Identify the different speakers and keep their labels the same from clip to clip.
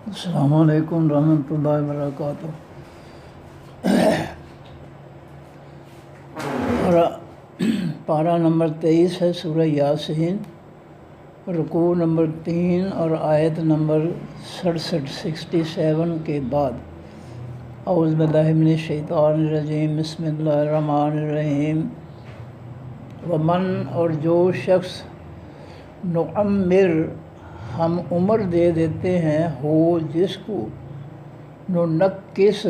Speaker 1: السلام علیکم ورحمۃ اللہ وبرکاتہ۔ پارہ نمبر 23 ہے سورہ یاسین، رکوع نمبر 3 اور آیت نمبر 67 کے بعد۔ اعوذ باللہ من الشیطان الرجیم، بسم اللہ الرحمن الرحیم۔ ومن، اور جو شخص نعمر، ہم عمر دے دیتے ہیں، ہو جس کو، ننکس،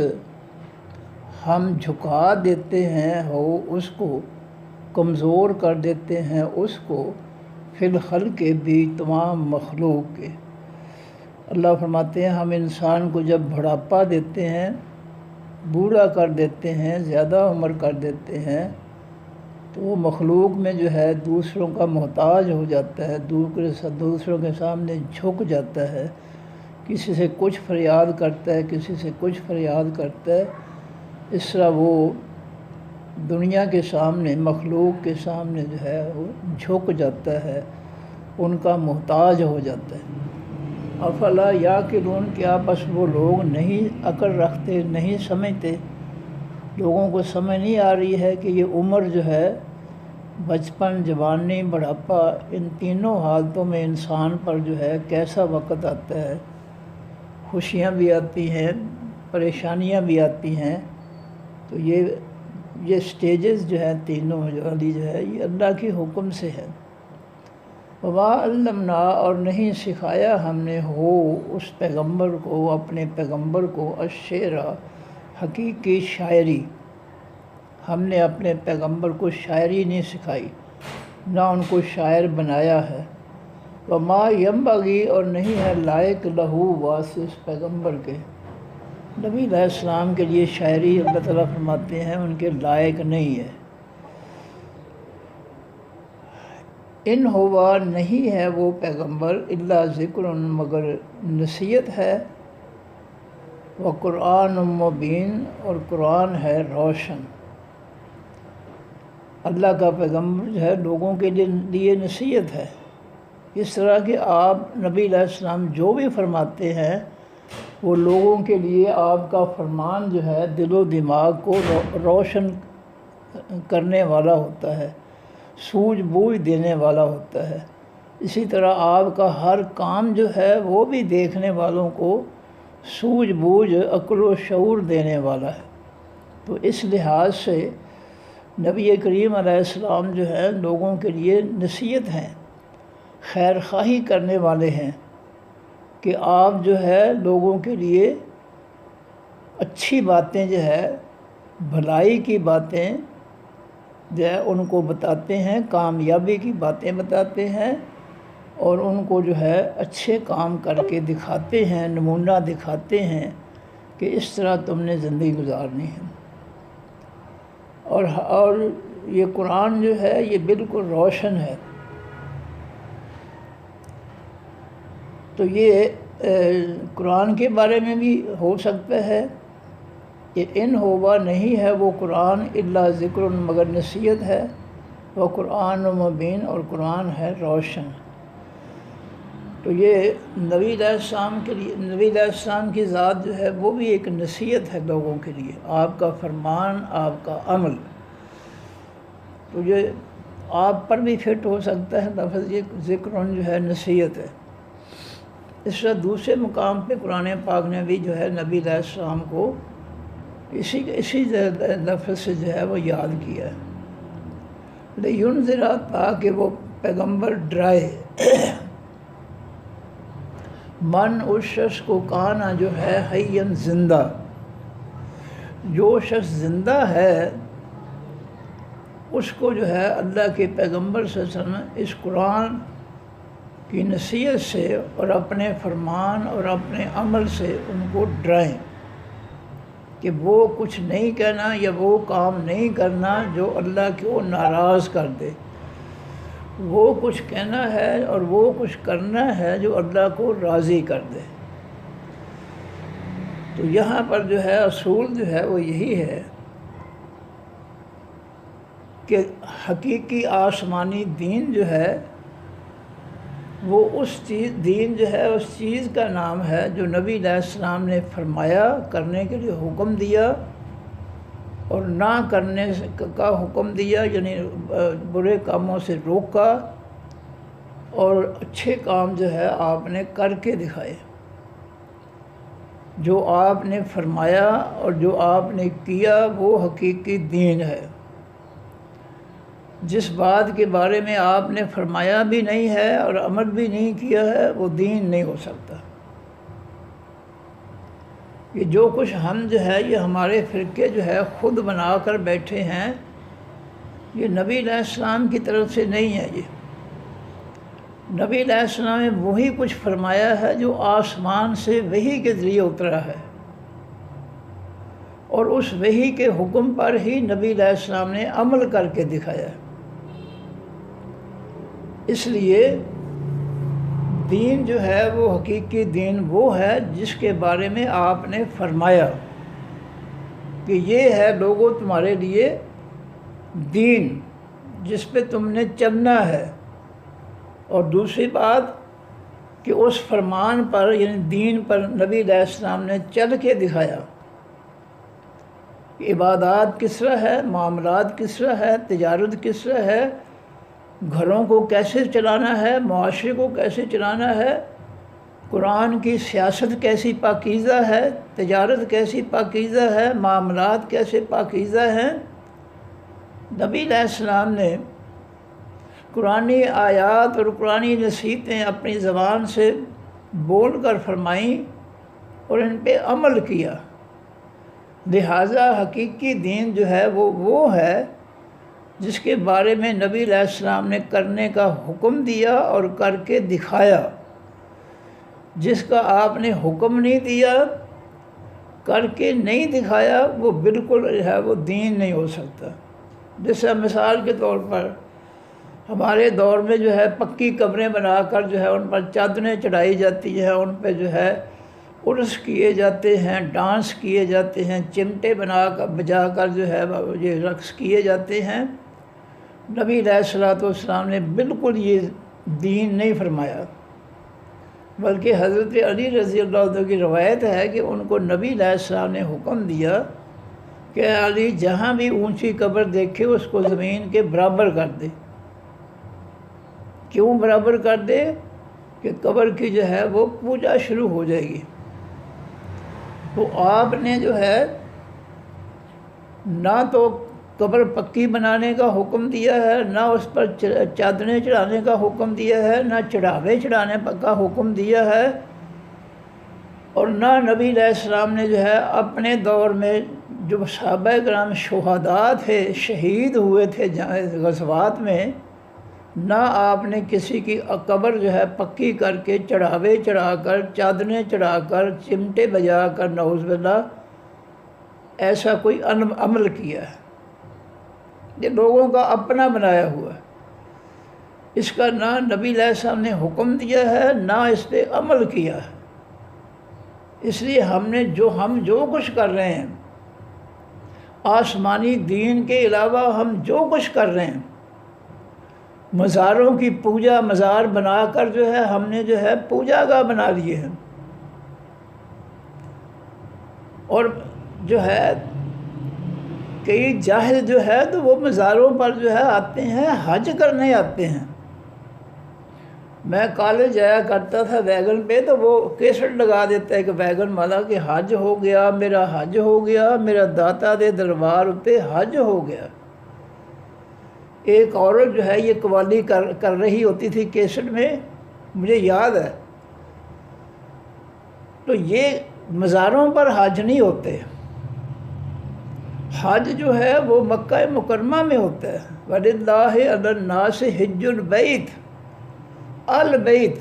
Speaker 1: ہم جھکا دیتے ہیں، ہو اس کو، کمزور کر دیتے ہیں اس کو، فی الخلق کے بھی تمام مخلوق کے۔ اللہ فرماتے ہیں ہم انسان کو جب بڑھاپا دیتے ہیں، بوڑھا کر دیتے ہیں، زیادہ عمر کر دیتے ہیں، تو وہ مخلوق میں جو ہے دوسروں کا محتاج ہو جاتا ہے، دوسروں کے سامنے جھک جاتا ہے، کسی سے کچھ فریاد کرتا ہے، کسی سے کچھ فریاد کرتا ہے۔ اس طرح وہ دنیا کے سامنے، مخلوق کے سامنے جو ہے وہ جھک جاتا ہے، ان کا محتاج ہو جاتا ہے۔ افلا یعقلون، کیا بس وہ لوگ نہیں عقل رکھتے، نہیں سمجھتے؟ لوگوں کو سمجھ نہیں آ رہی ہے کہ یہ عمر جو ہے، بچپن، جوانی، بڑھاپا، ان تینوں حالتوں میں انسان پر جو ہے کیسا وقت آتا ہے۔ خوشیاں بھی آتی ہیں، پریشانیاں بھی آتی ہیں۔ تو یہ سٹیجز جو ہیں تینوں والی جو ہے، یہ اللہ کے حکم سے ہے۔ وما علمنا، اور نہیں سکھایا ہم نے، ہو اس پیغمبر کو، اپنے پیغمبر کو، الشعر، حقیقی شاعری۔ ہم نے اپنے پیغمبر کو شاعری نہیں سکھائی، نہ ان کو شاعر بنایا ہے۔ وما ینبغی، اور نہیں ہے لائق، لہو، واسطے اس پیغمبر کے، نبی علیہ السلام کے لیے شاعری اللہ تعالیٰ فرماتے ہیں ان کے لائق نہیں ہے۔ ان ہوا، نہیں ہے وہ پیغمبر، الا ذکر، مگر نصیحت ہے، و قرآن مبین، اور قرآن ہے روشن۔ اللہ کا پیغمبر جو ہے لوگوں کے لیے نصیحت ہے، اس طرح کہ آپ نبی علیہ السلام جو بھی فرماتے ہیں وہ لوگوں کے لیے آپ کا فرمان جو ہے دل و دماغ کو روشن کرنے والا ہوتا ہے، سوجھ بوجھ دینے والا ہوتا ہے۔ اسی طرح آپ کا ہر کام جو ہے وہ بھی دیکھنے والوں کو سوجھ بوجھ، عقل و شعور دینے والا ہے۔ تو اس لحاظ سے نبی کریم علیہ السلام جو ہے لوگوں کے لیے نصیحت ہیں، خیر خواہی کرنے والے ہیں، کہ آپ جو ہے لوگوں کے لیے اچھی باتیں جو ہے، بھلائی کی باتیں جو ہے ان کو بتاتے ہیں، کامیابی کی باتیں بتاتے ہیں، اور ان کو جو ہے اچھے کام کر کے دکھاتے ہیں، نمونہ دکھاتے ہیں کہ اس طرح تم نے زندگی گزارنی ہے۔ اور یہ قرآن جو ہے یہ بالکل روشن ہے۔ تو یہ قرآن کے بارے میں بھی ہو سکتا ہے کہ ان ہوا، نہیں ہے وہ قرآن، الا ذکر، مگر نصیحت ہے، وہ قرآن مبین، اور قرآن ہے روشن۔ تو یہ نبی علیہ السلام کے لیے، نبی علیہ السلام کی ذات جو ہے وہ بھی ایک نصیحت ہے لوگوں کے لیے، آپ کا فرمان، آپ کا عمل۔ تو یہ آپ پر بھی فٹ ہو سکتا ہے لفظ، یہ ذکر جو ہے نصیحت ہے۔ اس طرح دوسرے مقام پہ قرآن پاک نے بھی جو ہے نبی علیہ السلام کو اسی لفظ سے جو ہے وہ یاد کیا ہے، لِيُنذِرَ، تاکہ وہ پیغمبر ڈرائے، من، اس شخص کو، کانا جو ہے، حیًّا، زندہ، جو شخص زندہ ہے اس کو جو ہے اللہ کے پیغمبر صلی اللہ علیہ وسلم اس قرآن کی نصیحت سے اور اپنے فرمان اور اپنے عمل سے ان کو ڈرائیں کہ وہ کچھ نہیں کہنا یا وہ کام نہیں کرنا جو اللہ کو ناراض کر دے، وہ کچھ کہنا ہے اور وہ کچھ کرنا ہے جو اللہ کو راضی کر دے۔ تو یہاں پر جو ہے اصول جو ہے وہ یہی ہے کہ حقیقی آسمانی دین جو ہے وہ اس چیز دین جو ہے اس چیز کا نام ہے جو نبی علیہ السلام نے فرمایا کرنے کے لیے حکم دیا اور نہ کرنے کا حکم دیا، یعنی برے کاموں سے روکا اور اچھے کام جو ہے آپ نے کر کے دکھائے۔ جو آپ نے فرمایا اور جو آپ نے کیا وہ حقیقی دین ہے۔ جس بات کے بارے میں آپ نے فرمایا بھی نہیں ہے اور عمل بھی نہیں کیا ہے وہ دین نہیں ہو سکتا۔ یہ جو کچھ ہم جو ہے یہ ہمارے فرقے جو ہے خود بنا کر بیٹھے ہیں، یہ نبی علیہ السلام کی طرف سے نہیں ہے۔ یہ نبی علیہ السلام نے وہی کچھ فرمایا ہے جو آسمان سے وحی کے ذریعے اترا ہے، اور اس وحی کے حکم پر ہی نبی علیہ السلام نے عمل کر کے دکھایا ہے۔ اس لیے دین جو ہے وہ حقیقی دین وہ ہے جس کے بارے میں آپ نے فرمایا کہ یہ ہے لوگوں تمہارے لیے دین جس پہ تم نے چلنا ہے۔ اور دوسری بات کہ اس فرمان پر یعنی دین پر نبی علیہ السلام نے چل کے دکھایا۔ عبادات کس طرح ہے، معاملات کس طرح ہے، تجارت کس طرح ہے، گھروں کو کیسے چلانا ہے، معاشرے کو کیسے چلانا ہے، قرآن کی سیاست کیسی پاکیزہ ہے، تجارت کیسی پاکیزہ ہے، معاملات کیسے پاکیزہ ہیں۔ نبی علیہ السلام نے قرآنی آیات اور قرآنی نصیحتیں اپنی زبان سے بول کر فرمائیں اور ان پہ عمل کیا۔ لہٰذا حقیقی دین جو ہے وہ ہے جس کے بارے میں نبی علیہ السلام نے کرنے کا حکم دیا اور کر کے دکھایا۔ جس کا آپ نے حکم نہیں دیا، کر کے نہیں دکھایا، وہ بالکل جو ہے وہ دین نہیں ہو سکتا۔ جیسے مثال کے طور پر ہمارے دور میں جو ہے پکی قبریں بنا کر جو ہے ان پر چادریں چڑھائی جاتی ہیں، ان پہ جو ہے عرس کیے جاتے ہیں، ڈانس کیے جاتے ہیں، چمٹے بجا کر جو ہے یہ رقص کیے جاتے ہیں۔ نبی علیہ السلام نے بالکل یہ دین نہیں فرمایا، بلکہ حضرت علی رضی اللہ عنہ کی روایت ہے کہ ان کو نبی علیہ السلام نے حکم دیا کہ علی جہاں بھی اونچی قبر دیکھے اس کو زمین کے برابر کر دے۔ کیوں برابر کر دے؟ کہ قبر کی جو ہے وہ پوجا شروع ہو جائے گی۔ تو آپ نے جو ہے نہ تو قبر پکی بنانے کا حکم دیا ہے، نہ اس پر چادریں چڑھانے کا حکم دیا ہے، نہ چڑھاوے چڑھانے کا حکم دیا ہے، اور نہ نبی علیہ السلام نے جو ہے اپنے دور میں جو صحابہ کرام شہداء تھے، شہید ہوئے تھے غزوات میں، نہ آپ نے کسی کی قبر جو ہے پکی کر کے چڑھاوے چڑھا کر، چادریں چڑھا کر، چمٹے بجا کر، نعوذ باللہ ایسا کوئی عمل کیا ہے۔ یہ لوگوں کا اپنا بنایا ہوا ہے، اس کا نہ نبی علیہ السلام نے حکم دیا ہے نہ اس پہ عمل کیا ہے۔ اس لیے ہم جو کچھ کر رہے ہیں آسمانی دین کے علاوہ، ہم جو کچھ کر رہے ہیں مزاروں کی پوجا، مزار بنا کر جو ہے ہم نے جو ہے پوجا گاہ بنا لیے ہیں، اور جو ہے کئی جاہل جو ہے تو وہ مزاروں پر جو ہے آتے ہیں، حج کرنے آتے ہیں۔ میں کالج جایا کرتا تھا ویگن پہ، تو وہ کیسٹ لگا دیتا ہے کہ ویگن والا کہ حج ہو گیا، میرا حج ہو گیا، میرا داتا دے دربار پہ حج ہو گیا۔ ایک عورت جو ہے یہ قوالی کر رہی ہوتی تھی کیسٹ میں، مجھے یاد ہے۔ تو یہ مزاروں پر حج نہیں ہوتے، حج جو ہے وہ مکہ مکرمہ میں ہوتا ہے۔ وَلِلَّهِ عَلَى النَّاسِ حِجُّ الْبَيْتِ، البیت،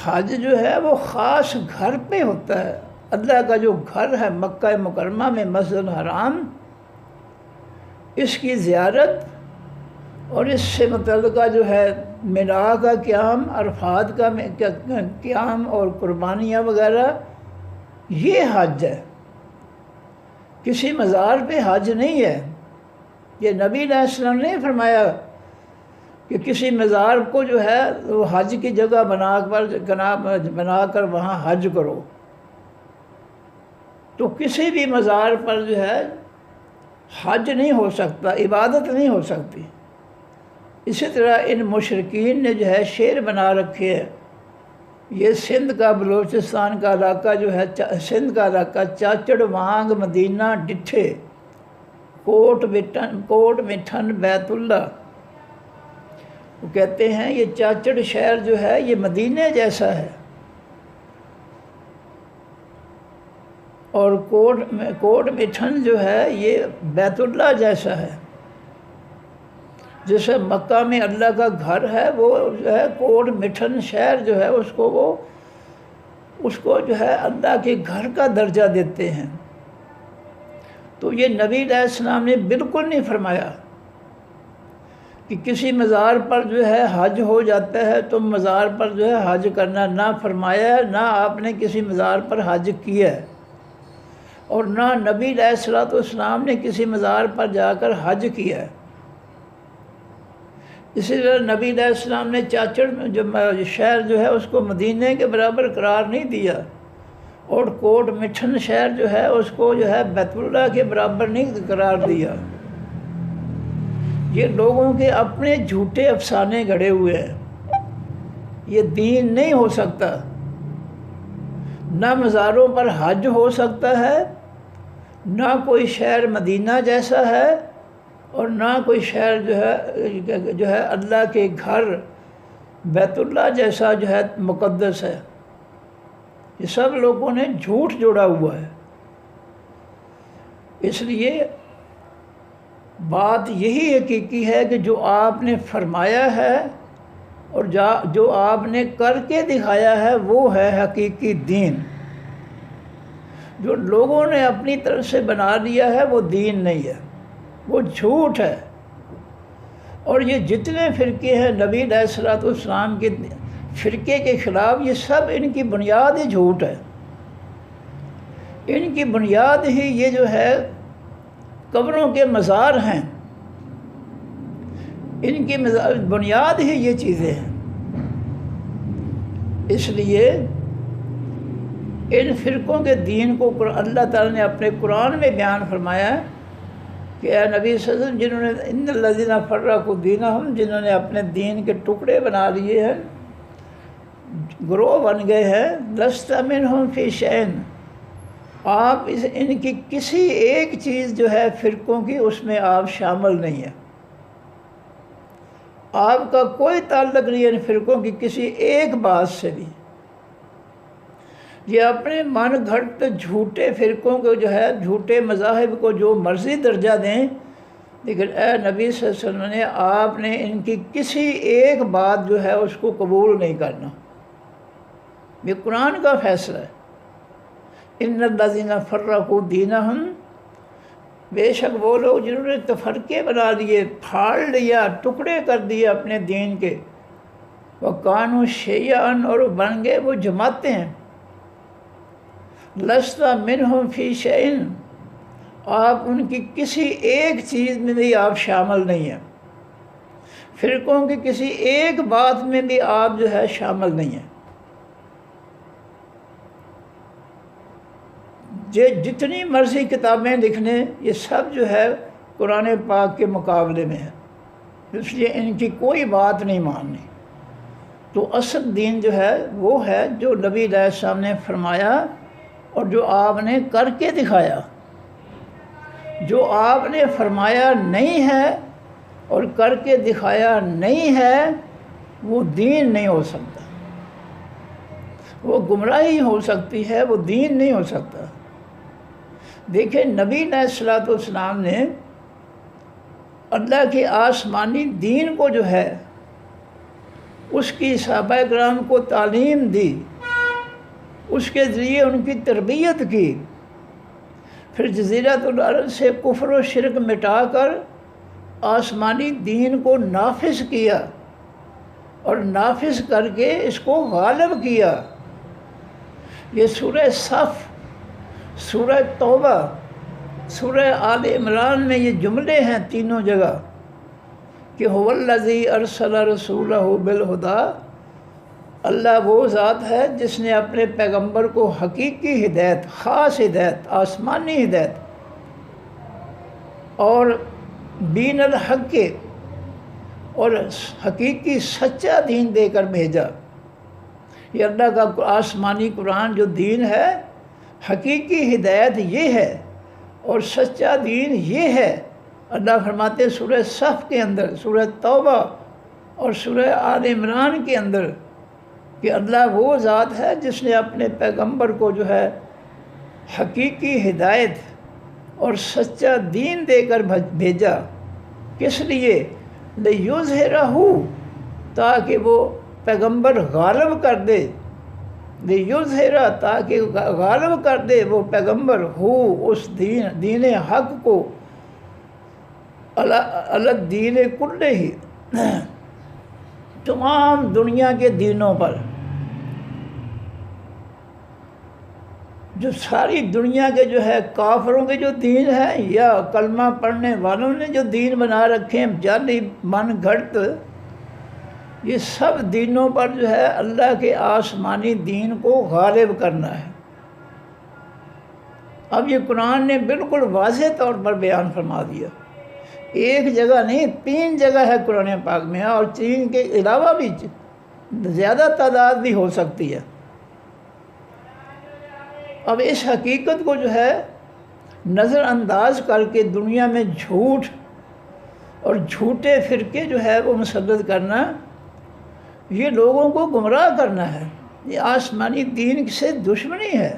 Speaker 1: حج جو ہے وہ خاص گھر پہ ہوتا ہے۔ اللہ کا جو گھر ہے مکہ مکرمہ میں، مسجد الحرام، اس کی زیارت اور اس سے متعلقہ جو ہے مینا کا قیام، عرفات کا قیام اور قربانیاں وغیرہ، یہ حج ہے۔ کسی مزار پہ حج نہیں ہے۔ یہ نبی علیہ السلام نے فرمایا کہ کسی مزار کو جو ہے وہ حج کی جگہ بنا کر وہاں حج کرو، تو کسی بھی مزار پر جو ہے حج نہیں ہو سکتا، عبادت نہیں ہو سکتی۔ اسی طرح ان مشرکین نے جو ہے شعر بنا رکھے ہیں۔ یہ سندھ کا بلوچستان کا علاقہ جو ہے، سندھ کا علاقہ، چاچڑ وانگ مدینہ ڈٹھے، کوٹ مٹھن بیت اللہ، وہ کہتے ہیں یہ چاچڑ شہر جو ہے یہ مدینہ جیسا ہے، اور کوٹ مٹھن جو ہے یہ بیت اللہ جیسا ہے۔ جیسے مکہ میں اللہ کا گھر ہے، وہ جو ہے کوٹ مٹھن شہر جو ہے اس کو جو ہے اللہ کے گھر کا درجہ دیتے ہیں۔ تو یہ نبی علیہ السلام نے بالکل نہیں فرمایا کہ کسی مزار پر جو ہے حج ہو جاتا ہے تم مزار پر جو ہے حج کرنا، نہ فرمایا ہے، نہ آپ نے کسی مزار پر حج کیا ہے، اور نہ نبی علیہ السلام نے کسی مزار پر جا کر حج کیا ہے۔ اسی طرح نبی علیہ السلام نے چاچڑ جو شہر جو ہے اس کو مدینہ کے برابر قرار نہیں دیا، اور کوٹ مٹھن شہر جو ہے اس کو جو ہے بیت اللہ کے برابر نہیں قرار دیا۔ یہ لوگوں کے اپنے جھوٹے افسانے گھڑے ہوئے ہیں، یہ دین نہیں ہو سکتا۔ نہ مزاروں پر حج ہو سکتا ہے، نہ کوئی شہر مدینہ جیسا ہے، اور نہ کوئی شہر جو ہے اللہ کے گھر بیت اللہ جیسا جو ہے مقدس ہے۔ یہ سب لوگوں نے جھوٹ جوڑا ہوا ہے۔ اس لیے بات یہی حقیقی ہے کہ جو آپ نے فرمایا ہے اور جو آپ نے کر کے دکھایا ہے وہ ہے حقیقی دین۔ جو لوگوں نے اپنی طرف سے بنا لیا ہے وہ دین نہیں ہے، وہ جھوٹ ہے۔ اور یہ جتنے فرقے ہیں نبی علیہ السلام کے فرقے کے خلاف، یہ سب ان کی بنیاد ہی جھوٹ ہے۔ ان کی بنیاد ہی یہ جو ہے قبروں کے مزار ہیں، ان کی بنیاد ہی یہ چیزیں ہیں۔ اس لیے ان فرقوں کے دین کو اللہ تعالیٰ نے اپنے قرآن میں بیان فرمایا ہے کہ اے نبی صلی اللہ علیہ وسلم، جنہوں نے ان الذین فرقوا دینہم، جنہوں نے اپنے دین کے ٹکڑے بنا لیے ہیں، گروہ بن گئے ہیں، لست منہم فی شیء، آپ ان کی کسی ایک چیز جو ہے فرقوں کی، اس میں آپ شامل نہیں ہیں۔ آپ کا کوئی تعلق نہیں ہے ان فرقوں کی کسی ایک بات سے بھی۔ یہ اپنے من گھڑت جھوٹے فرقوں کو جو ہے، جھوٹے مذاہب کو جو مرضی درجہ دیں، لیکن اے نبی صلی اللہ علیہ وسلم نے آپ نے ان کی کسی ایک بات جو ہے اس کو قبول نہیں کرنا۔ یہ قرآن کا فیصلہ ہے۔ ان الذین فرقوا دینہم، بے شک وہ لوگ جنہوں نے تفرقے بنا لیے، پھاڑ لیا، ٹکڑے کر دیے اپنے دین کے، وَكَانُوا شِيَعًا، اور بن گئے وہ جماعتیں ہیں۔ لَسْتَ مِنْهُمْ فِي شَيْءٍ، آپ ان کی کسی ایک چیز میں بھی آپ شامل نہیں ہیں، فرقوں کی کسی ایک بات میں بھی آپ جو ہے شامل نہیں ہیں۔ جتنی مرضی کتابیں لکھنے، یہ سب جو ہے قرآن پاک کے مقابلے میں ہے، اس لیے ان کی کوئی بات نہیں ماننی۔ تو اصل دین جو ہے وہ ہے جو نبی علیہ السلام نے فرمایا اور جو آپ نے کر کے دکھایا۔ جو آپ نے فرمایا نہیں ہے اور کر کے دکھایا نہیں ہے، وہ دین نہیں ہو سکتا۔ وہ گمراہی ہو سکتی ہے، وہ دین نہیں ہو سکتا۔ دیکھیں نبی علیہ السلام نے اللہ کے آسمانی دین کو جو ہے اس کی صحابہ کرام کو تعلیم دی، اس کے ذریعے ان کی تربیت کی، پھر جزیرۃ العرب سے کفر و شرک مٹا کر آسمانی دین کو نافذ کیا، اور نافذ کر کے اس کو غالب کیا۔ یہ سورہ صف، سورہ توبہ، سورہ آل عمران میں یہ جملے ہیں تینوں جگہ کہ هُوَ ارسل رسولہ بالہدی، اللہ وہ ذات ہے جس نے اپنے پیغمبر کو حقیقی ہدایت، خاص ہدایت، آسمانی ہدایت اور دین الحق کے اور حقیقی سچا دین دے کر بھیجا۔ یہ اللہ کا آسمانی قرآن جو دین ہے، حقیقی ہدایت یہ ہے اور سچا دین یہ ہے۔ اللہ فرماتے سورہ صف کے اندر، سورہ توبہ اور سورہ آل عمران کے اندر کہ اللہ وہ ذات ہے جس نے اپنے پیغمبر کو جو ہے حقیقی ہدایت اور سچا دین دے کر بھیجا۔ کس لیے؟ لِیُظْہِرَہُ، تاکہ وہ پیغمبر غالب کر دے، لِیُظْہِرَ، تاکہ غالب کر دے وہ پیغمبر، اس دین حق کو، علی الدین کلہ، تمام دنیا کے دینوں پر۔ جو ساری دنیا کے جو ہے کافروں کے جو دین ہے یا کلمہ پڑھنے والوں نے جو دین بنا رکھے ہیں جعلی من گھڑت، یہ سب دینوں پر جو ہے اللہ کے آسمانی دین کو غالب کرنا ہے۔ اب یہ قرآن نے بالکل واضح طور پر بیان فرما دیا، ایک جگہ نہیں 3 جگہ ہے قرآن پاک میں، اور 3 کے علاوہ بھی زیادہ تعداد بھی ہو سکتی ہے۔ اب اس حقیقت کو جو ہے نظر انداز کر کے دنیا میں جھوٹ اور جھوٹے فرقے جو ہے وہ مسلط کرنا، یہ لوگوں کو گمراہ کرنا ہے، یہ آسمانی دین سے دشمنی ہے،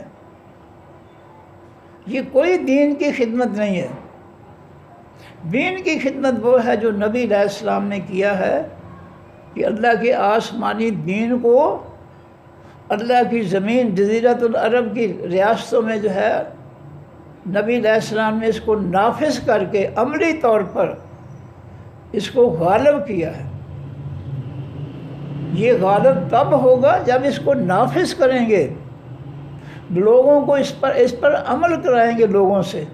Speaker 1: یہ کوئی دین کی خدمت نہیں ہے۔ دین کی خدمت وہ ہے جو نبی علیہ السلام نے کیا ہے، کہ اللہ کے آسمانی دین کو اللہ کی زمین جزیرۃ العرب کی ریاستوں میں جو ہے نبی علیہ السلام نے اس کو نافذ کر کے عملی طور پر اس کو غالب کیا ہے۔ یہ غالب تب ہوگا جب اس کو نافذ کریں گے، لوگوں کو اس پر عمل کرائیں گے، لوگوں سے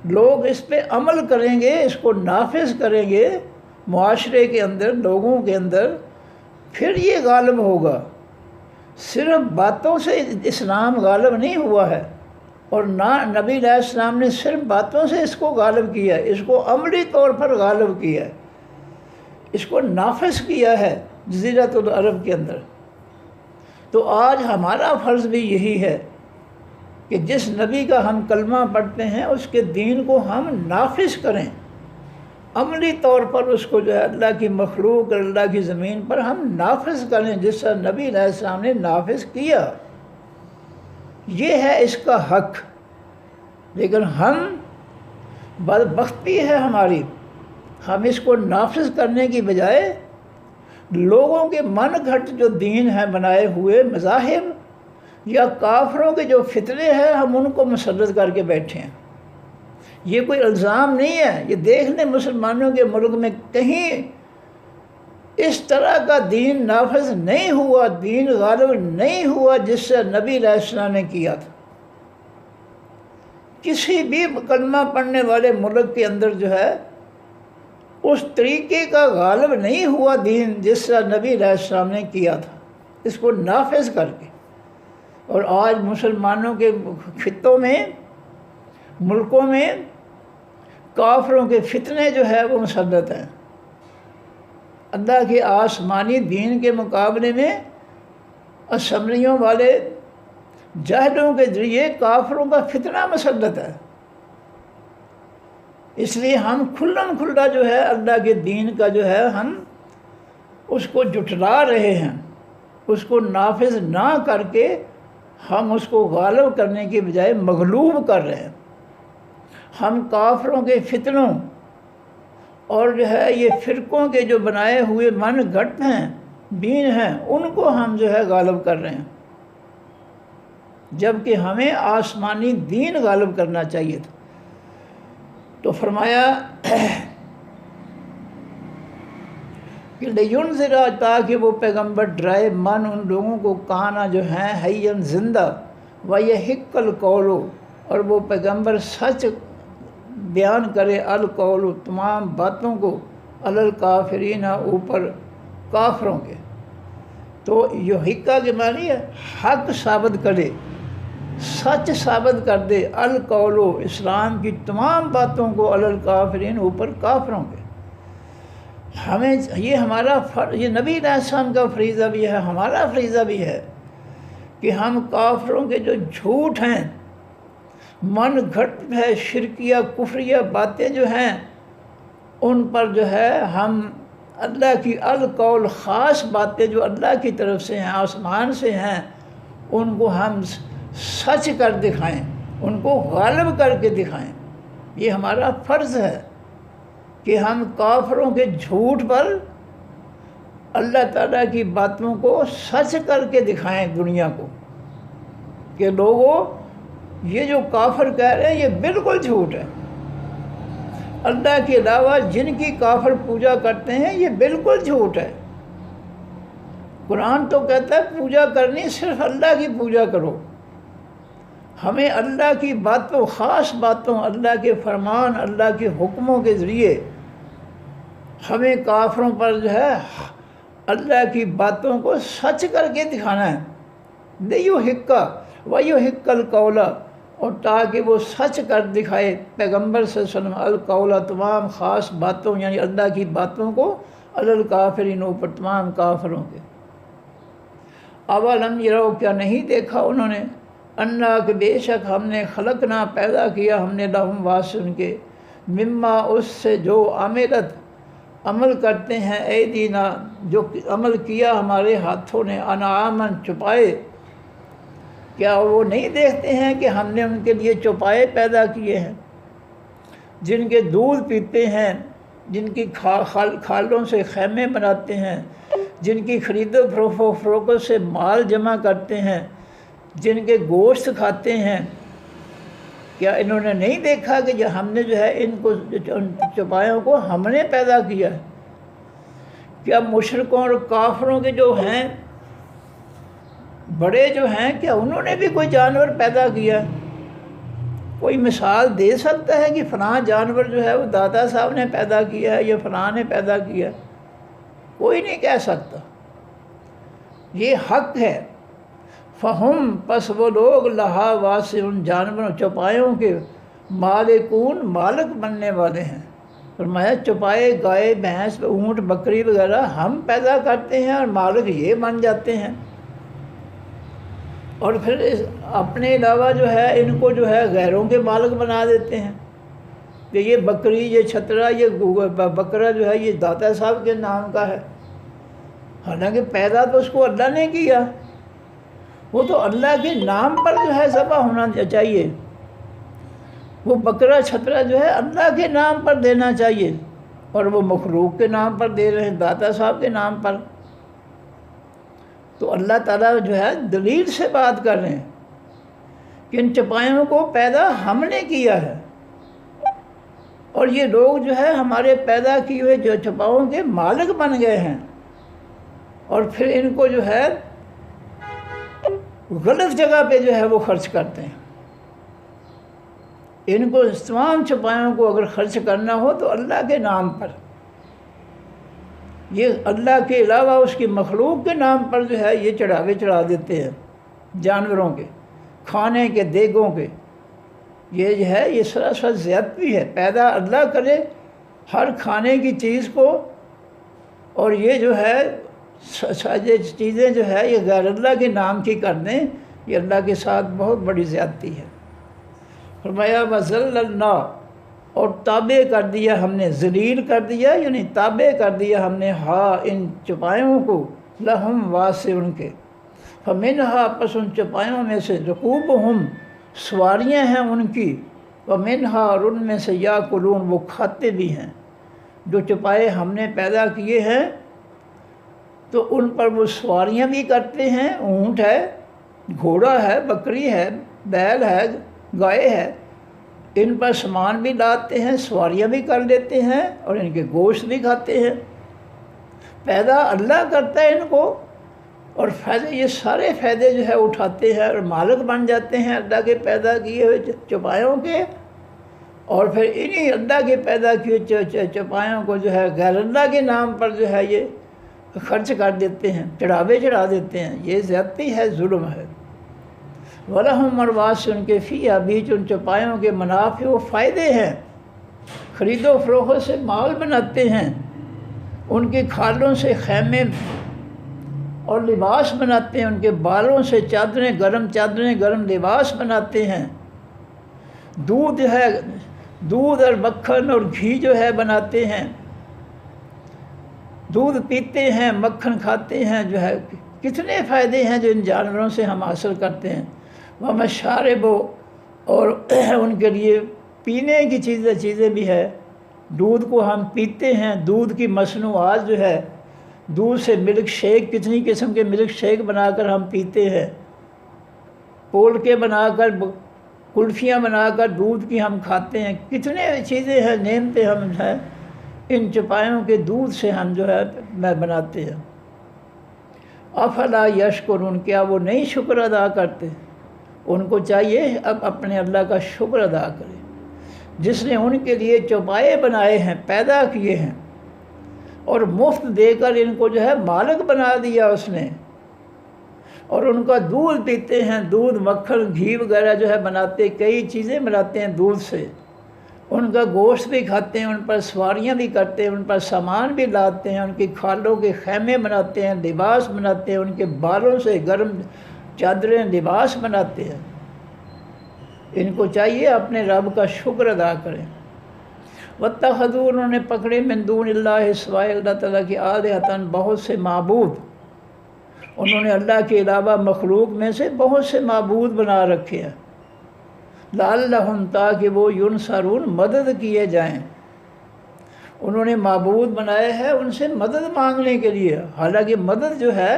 Speaker 1: لوگ اس پہ عمل کریں گے، اس کو نافذ کریں گے معاشرے کے اندر، لوگوں کے اندر، پھر یہ غالب ہوگا۔ صرف باتوں سے اسلام غالب نہیں ہوا ہے، اور نہ نبی علیہ السلام نے صرف باتوں سے اس کو غالب کیا ہے، اس کو عملی طور پر غالب کیا ہے، اس کو نافذ کیا ہے جزیرۃ العرب کے اندر۔ تو آج ہمارا فرض بھی یہی ہے کہ جس نبی کا ہم کلمہ پڑھتے ہیں اس کے دین کو ہم نافذ کریں، عملی طور پر اس کو جو ہے اللہ کی مخلوق اور اللہ کی زمین پر ہم نافذ کریں، جس طرح نبی علیہ السلام نے نافذ کیا۔ یہ ہے اس کا حق۔ لیکن ہم بدبختی ہے ہماری، ہم اس کو نافذ کرنے کی بجائے لوگوں کے من گھڑت جو دین ہیں بنائے ہوئے مذاہب یا کافروں کے جو فتنے ہیں، ہم ان کو مسلط کر کے بیٹھے ہیں۔ یہ کوئی الزام نہیں ہے، یہ دیکھ لیں مسلمانوں کے ملک میں کہیں اس طرح کا دین نافذ نہیں ہوا، دین غالب نہیں ہوا جس سے نبی علیہ السلام نے کیا تھا۔ کسی بھی کلمہ پڑھنے والے ملک کے اندر جو ہے اس طریقے کا غالب نہیں ہوا دین جس سے نبی علیہ السلام نے کیا تھا، اس کو نافذ کر کے۔ اور آج مسلمانوں کے خطوں میں، ملکوں میں کافروں کے فتنے جو ہے وہ مسلط ہیں۔ اللہ کے آسمانی دین کے مقابلے میں اسمبلیوں والے جہلوں کے ذریعے کافروں کا فتنہ مسلط ہے۔ اس لیے ہم کھلم کھلا جو ہے اللہ کے دین کا جو ہے ہم اس کو جھٹلا رہے ہیں، اس کو نافذ نہ کر کے ہم اس کو غالب کرنے کے بجائے مغلوب کر رہے ہیں۔ ہم کافروں کے فتنوں اور جو ہے یہ فرقوں کے جو بنائے ہوئے من گھڑت ہیں، دین ہیں، ان کو ہم جو ہے غالب کر رہے ہیں، جبکہ ہمیں آسمانی دین غالب کرنا چاہیے تھا۔ تو فرمایا کہ لِيُنذِرَ، تاکہ وہ پیغمبر ڈرائے من ان لوگوں کو کانا جو ہیں حیًّا زندہ، وَيَحِقَّ الْقَوْلُ، اور وہ پیغمبر سچ بیان کرے، القول تمام باتوں کو، علی الکافرین اوپر کافروں کے۔ تو یحقہ کے معنی ہے حق ثابت کرے، سچ ثابت کر دے، القول اسلام کی تمام باتوں کو علی الکافرین اوپر کافروں کے۔ ہمیں یہ ہمارا یہ نبی علیہ السلام کا فریضہ بھی ہے، ہمارا فریضہ بھی ہے کہ ہم کافروں کے جو جھوٹ ہیں، من گھڑت ہے، شرکیہ کفریہ باتیں جو ہیں، ان پر جو ہے ہم اللہ کی القول خاص باتیں جو اللہ کی طرف سے ہیں، آسمان سے ہیں، ان کو ہم سچ کر دکھائیں، ان کو غالب کر کے دکھائیں۔ یہ ہمارا فرض ہے کہ ہم کافروں کے جھوٹ پر اللہ تعالیٰ کی باتوں کو سچ کر کے دکھائیں دنیا کو، کہ لوگوں یہ جو کافر کہہ رہے ہیں یہ بالکل جھوٹ ہے، اللہ کے علاوہ جن کی کافر پوجا کرتے ہیں یہ بالکل جھوٹ ہے۔ قرآن تو کہتا ہے پوجا کرنی صرف اللہ کی پوجا کرو، ہمیں اللہ کی باتوں، خاص باتوں، اللہ کے فرمان، اللہ کے حکموں کے ذریعے ہمیں کافروں پر جو ہے اللہ کی باتوں کو سچ کر کے دکھانا ہے۔ لیحق ویحق القول، اور تاکہ وہ سچ کر دکھائے پیغمبر صلی اللہ علیہ وسلم القول، تمام خاص باتوں یعنی اللہ کی باتوں کو علی الکافرین اوپر تمام کافروں کے۔ اولم یرو، کیا نہیں دیکھا انہوں نے، انا کہ بے شک ہم نے خلقنا پیدا کیا ہم نے لہم واسطے ان کے، مما اس سے جو عملت عمل کرتے ہیں، ایدینا جو عمل کیا ہمارے ہاتھوں نے، انعامن چوپائے، کیا وہ نہیں دیکھتے ہیں کہ ہم نے ان کے لیے چوپائے پیدا کیے ہیں، جن کے دودھ پیتے ہیں، جن کی کھالوں سے خیمے بناتے ہیں، جن کی خرید و فروخت سے مال جمع کرتے ہیں، جن کے گوشت کھاتے ہیں، کیا انہوں نے نہیں دیکھا کہ جو ہم نے جو ہے ان کو چوپایوں کو ہم نے پیدا کیا ہے؟ کیا مشرکوں اور کافروں کے جو ہیں بڑے جو ہیں، کیا انہوں نے بھی کوئی جانور پیدا کیا؟ کوئی مثال دے سکتا ہے کہ فلاں جانور جو ہے وہ دادا صاحب نے پیدا کیا ہے یا فلاں نے پیدا کیا؟ کوئی نہیں کہہ سکتا، یہ حق ہے۔ فہم، پس وہ لوگ، لہا واسع، ان جانوروں چوپایوں کے، مالکون، مالک بننے والے ہیں۔ فرمایا چوپائے گائے بھینس اونٹ بکری وغیرہ ہم پیدا کرتے ہیں اور مالک یہ بن جاتے ہیں، اور پھر اپنے علاوہ جو ہے ان کو جو ہے غیروں کے مالک بنا دیتے ہیں کہ یہ بکری، یہ چھترا، یہ بکرا جو ہے یہ داتا صاحب کے نام کا ہے، حالانکہ پیدا تو اس کو اللہ نے کیا، وہ تو اللہ کے نام پر جو ہے ذبح ہونا چاہیے، وہ بکرا چھترا جو ہے اللہ کے نام پر دینا چاہیے، اور وہ مخلوق کے نام پر دے رہے ہیں، داتا صاحب کے نام پر۔ تو اللہ تعالیٰ جو ہے دلیل سے بات کر رہے ہیں کہ ان چوپایوں کو پیدا ہم نے کیا ہے، اور یہ لوگ جو ہے ہمارے پیدا کیے ہوئے جو چوپاؤں کے مالک بن گئے ہیں، اور پھر ان کو جو ہے غلط جگہ پہ جو ہے وہ خرچ کرتے ہیں۔ ان کو تمام چوپایوں کو اگر خرچ کرنا ہو تو اللہ کے نام پر، یہ اللہ کے علاوہ اس کی مخلوق کے نام پر جو ہے یہ چڑھاوے چڑھا دیتے ہیں، جانوروں کے، کھانے کے، دیگوں کے۔ یہ جو ہے یہ سراسر زیادتی ہے، پیدا اللہ کرے ہر کھانے کی چیز کو، اور یہ جو ہے چیزیں جو ہے یہ غیر اللہ کے نام کی کر دیں، یہ اللہ کے ساتھ بہت بڑی زیادتی ہے۔ فرمایا وَذَلَّلْنَا، اور تابع کر دیا ہم نے، ذلیل کر دیا یعنی تابع کر دیا ہم نے، ہاں ان چوپایوں کو، لہم واسع ان کے، فمنہا، پس ان چوپایوں میں سے، رکوبہم، سواریاں ہیں ان کی، ومنہا، اور ان میں سے، یاکلون، وہ کھاتے بھی ہیں۔ جو چوپائے ہم نے پیدا کیے ہیں تو ان پر وہ سواریاں بھی کرتے ہیں، اونٹ ہے، گھوڑا ہے، بکری ہے، بیل ہے، گائے ہے، ان پر سامان بھی لاتے ہیں، سواریاں بھی کر لیتے ہیں، اور ان کے گوشت بھی کھاتے ہیں۔ پیدا اللہ کرتا ہے ان کو، اور فائدے، یہ سارے فائدے جو ہے اٹھاتے ہیں اور مالک بن جاتے ہیں اللہ کے پیدا کیے ہوئے چوپایوں کے، اور پھر انہی اللہ کے پیدا کیے چوپایوں کو جو ہے غیر اللہ کے نام پر جو ہے یہ خرچ کر دیتے ہیں، چڑھاوے چڑھا دیتے ہیں، یہ زیادتی ہے، ظلم ہے۔ وَلَهُمْ مَرْوَاسِن کے فِيهَا بیچ ان چوپایوں کے منافع و فائدے ہیں، خرید و فروخت سے مال بناتے ہیں، ان کی کھالوں سے خیمے اور لباس بناتے ہیں، ان کے بالوں سے چادریں گرم لباس بناتے ہیں، دودھ ہے، دودھ اور مکھن اور گھی جو ہے بناتے ہیں، دودھ پیتے ہیں، مکھن کھاتے ہیں، جو ہے کتنے فائدے ہیں جو ان جانوروں سے ہم حاصل کرتے ہیں۔ وَمَشَارِبُ اور ان کے لیے پینے کی چیزیں بھی ہے، دودھ کو ہم پیتے ہیں، دودھ کی مصنوعات جو ہے، دودھ سے ملک شیک، کتنی قسم کے ملک شیک بنا کر ہم پیتے ہیں، پولکے بنا کر، کلفیاں بنا کر دودھ کی ہم کھاتے ہیں، کتنے چیزیں ہیں، نعمتیں ہم ہیں ان چوپایوں کے دودھ سے ہم جو ہے بناتے ہیں۔ افلا یشکرون کیا وہ نہیں شکر ادا کرتے؟ ان کو چاہیے اب اپنے اللہ کا شکر ادا کرے، جس نے ان کے لیے چوپائے بنائے ہیں، پیدا کیے ہیں، اور مفت دے کر ان کو جو ہے مالک بنا دیا اس نے، اور ان کا دودھ پیتے ہیں، دودھ، مکھن، گھی وغیرہ جو ہے بناتے، کئی چیزیں بناتے ہیں دودھ سے، ان کا گوشت بھی کھاتے ہیں، ان پر سواریاں بھی کرتے ہیں، ان پر سامان بھی لاتے ہیں، ان کی کھالوں کے خیمے بناتے ہیں، لباس بناتے ہیں، ان کے بالوں سے گرم چادریں لباس بناتے ہیں۔ ان کو چاہیے اپنے رب کا شکر ادا کریں۔ وَاتَّخَذُوا انہوں نے پکڑے من دون اللہ سوائے اللہ تعالیٰ کی آلہۃ بہت سے معبود، انہوں نے اللہ کے علاوہ مخلوق میں سے بہت سے معبود بنا رکھے ہیں، لعلہم تاکہ وہ ینصرون مدد کیے جائیں۔ انہوں نے معبود بنائے ہیں ان سے مدد مانگنے کے لیے، حالانکہ مدد جو ہے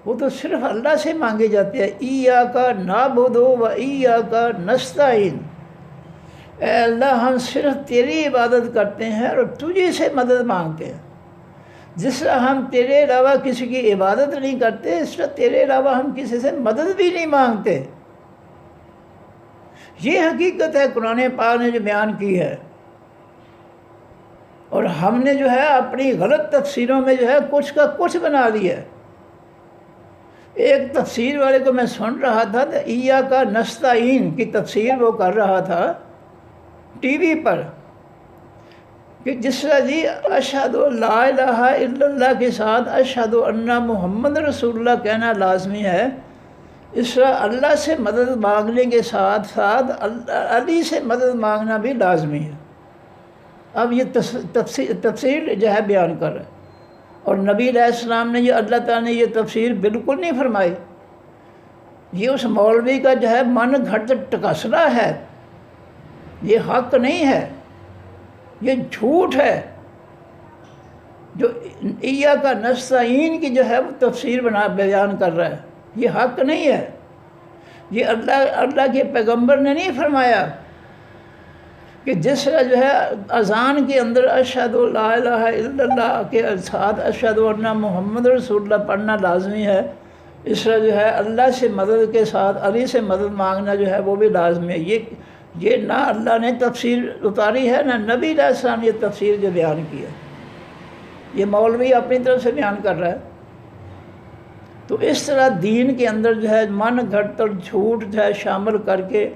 Speaker 1: وہ تو صرف اللہ سے مانگی جاتی ہے۔ ایاک نعبد و ایاک نستعین، اے اللہ ہم صرف تیری عبادت کرتے ہیں اور تجھی سے مدد مانگتے ہیں۔ جس طرح ہم تیرے علاوہ کسی کی عبادت نہیں کرتے، اس طرح تیرے علاوہ ہم کسی سے مدد بھی نہیں مانگتے۔ یہ حقیقت ہے قرآن پاک نے جو بیان کی ہے، اور ہم نے جو ہے اپنی غلط تفسیروں میں جو ہے کچھ کا کچھ بنا لیا ہے۔ ایک تفسیر والے کو میں سن رہا تھا تو ایاک نستعین کی تفسیر وہ کر رہا تھا ٹی وی پر، کہ جس طرح جی اشہد لا الہ الا اللہ کے ساتھ اشہد ان محمد رسول اللہ کہنا لازمی ہے، اس طرح اللہ سے مدد مانگنے کے ساتھ ساتھ علی سے مدد مانگنا بھی لازمی ہے۔ اب یہ تفسیر جو ہے بیان کر رہا ہے، اور نبی علیہ السلام نے یہ، اللہ تعالیٰ نے یہ تفسیر بالکل نہیں فرمائی۔ یہ اس مولوی کا جو ہے من گھڑت ٹکسنا ہے، یہ حق نہیں ہے، یہ جھوٹ ہے۔ جو ایاک نستعین کی جو ہے وہ تفسیر بیان کر رہا ہے، یہ حق نہیں ہے۔ یہ اللہ کے پیغمبر نے نہیں فرمایا کہ جس طرح جو ہے اذان کے اندر اشہد لا الہ الا اللہ کے ساتھ اشہد ان محمد رسول اللہ پڑھنا لازمی ہے، اس طرح جو ہے اللہ سے مدد کے ساتھ علی سے مدد مانگنا جو ہے وہ بھی لازمی ہے۔ یہ نہ اللہ نے تفسیر اتاری ہے، نہ نبی علیہ السلام نے یہ تفسیر جو بیان کی ہے، یہ مولوی اپنی طرف سے بیان کر رہا ہے۔ تو اس طرح دین کے اندر جو ہے من گھڑت اور جھوٹ جو ہے شامل کر کے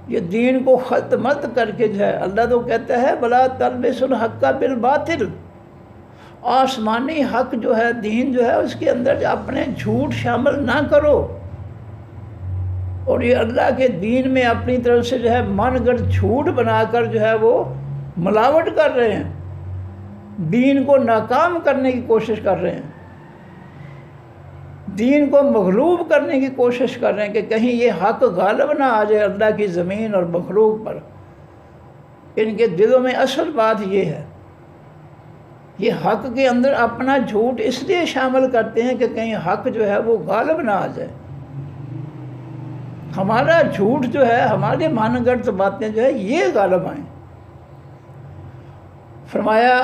Speaker 1: یہ دین کو خلط ملط کر کے جو ہے، اللہ تو کہتا ہے بلا تلبسوا الحق بالباطل، آسمانی حق جو ہے، دین جو ہے، اس کے اندر اپنے جھوٹ شامل نہ کرو۔ اور یہ اللہ کے دین میں اپنی طرف سے جو ہے من گھڑت جھوٹ بنا کر جو ہے وہ ملاوٹ کر رہے ہیں، دین کو ناکام کرنے کی کوشش کر رہے ہیں، دین کو مغلوب کرنے کی کوشش کر رہے ہیں کہ کہیں یہ حق غالب نہ آ جائے اللہ کی زمین اور مخلوق پر۔ ان کے دلوں میں اصل بات یہ ہے، یہ حق کے اندر اپنا جھوٹ اس لیے شامل کرتے ہیں کہ کہیں حق جو ہے وہ غالب نہ آ جائے۔ ہمارا جھوٹ جو ہے، ہمارے من گھڑت باتیں جو ہے یہ غالب آئیں۔ فرمایا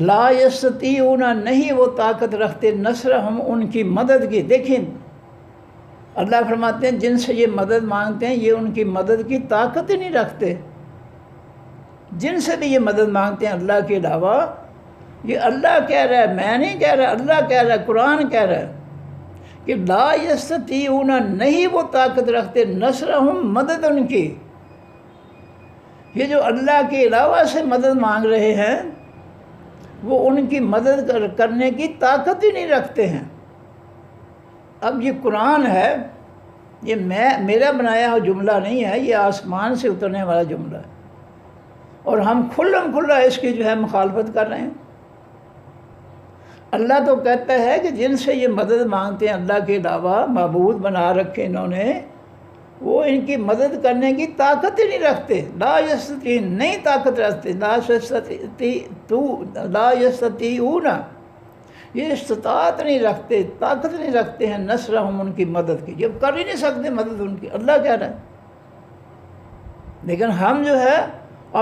Speaker 1: لا یستطیعون نہیں وہ طاقت رکھتے نصرہم ان کی مدد کی۔ دیکھیں اللہ فرماتے ہیں جن سے یہ مدد مانگتے ہیں یہ ان کی مدد کی طاقت ہی نہیں رکھتے۔ جن سے بھی یہ مدد مانگتے ہیں اللہ کے علاوہ، یہ اللہ کہہ رہا ہے، میں نہیں کہہ رہا، اللہ کہہ رہا ہے، قرآن کہہ رہا ہے کہ لا یستطیعون، نہیں وہ طاقت رکھتے، نصرہم، مدد ان کی۔ یہ جو اللہ کے علاوہ سے مدد مانگ رہے ہیں وہ ان کی مدد کرنے کی طاقت ہی نہیں رکھتے ہیں۔ اب یہ قرآن ہے، یہ میرا بنایا ہوا جملہ نہیں ہے، یہ آسمان سے اترنے والا جملہ ہے، اور ہم کھلم کھلا اس کی جو ہے مخالفت کر رہے ہیں۔ اللہ تو کہتا ہے کہ جن سے یہ مدد مانگتے ہیں اللہ کے علاوہ، معبود بنا رکھے انہوں نے، وہ ان کی مدد کرنے کی طاقت ہی نہیں رکھتے۔ لا یستطیعون، نہیں طاقت رکھتے، لا یستطیعون، یہ استطاعت نہیں رکھتے، طاقت نہیں رکھتے ہیں، نصرہم، ان کی مدد کی، جب کر ہی نہیں سکتے مدد ان کی، اللہ کہہ رہا ہے۔ لیکن ہم جو ہے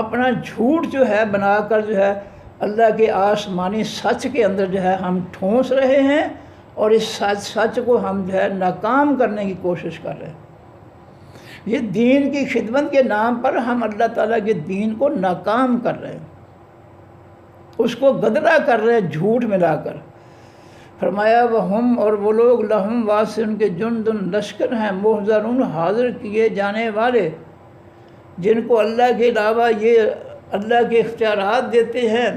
Speaker 1: اپنا جھوٹ جو ہے بنا کر جو ہے اللہ کے آسمانی سچ کے اندر جو ہے ہم ٹھونس رہے ہیں، اور اس سچ کو ہم جو ہے ناکام کرنے کی کوشش کر رہے ہیں۔ یہ دین کی خدمت کے نام پر ہم اللہ تعالیٰ کے دین کو ناکام کر رہے ہیں، اس کو گدلا کر رہے ہیں جھوٹ ملا کر۔ فرمایا وہم، اور وہ لوگ، لہم، واسع، ان کے جندن، لشکر ہیں، محضرون، حاضر کیے جانے والے، جن کو اللہ کے علاوہ یہ اللہ کے اختیارات دیتے ہیں،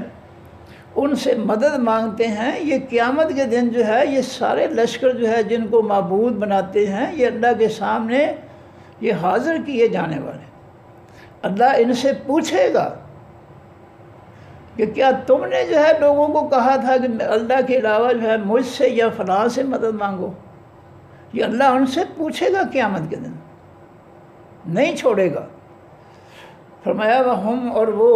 Speaker 1: ان سے مدد مانگتے ہیں۔ یہ قیامت کے دن جو ہے یہ سارے لشکر جو ہے جن کو معبود بناتے ہیں، یہ اللہ کے سامنے یہ حاضر کیے جانے والے۔ اللہ ان سے پوچھے گا کہ کیا تم نے جو ہے لوگوں کو کہا تھا کہ اللہ کے علاوہ جو ہے مجھ سے یا فلاں سے مدد مانگو؟ یہ اللہ ان سے پوچھے گا قیامت کے دن، نہیں چھوڑے گا۔ فرمایا وہم، اور وہ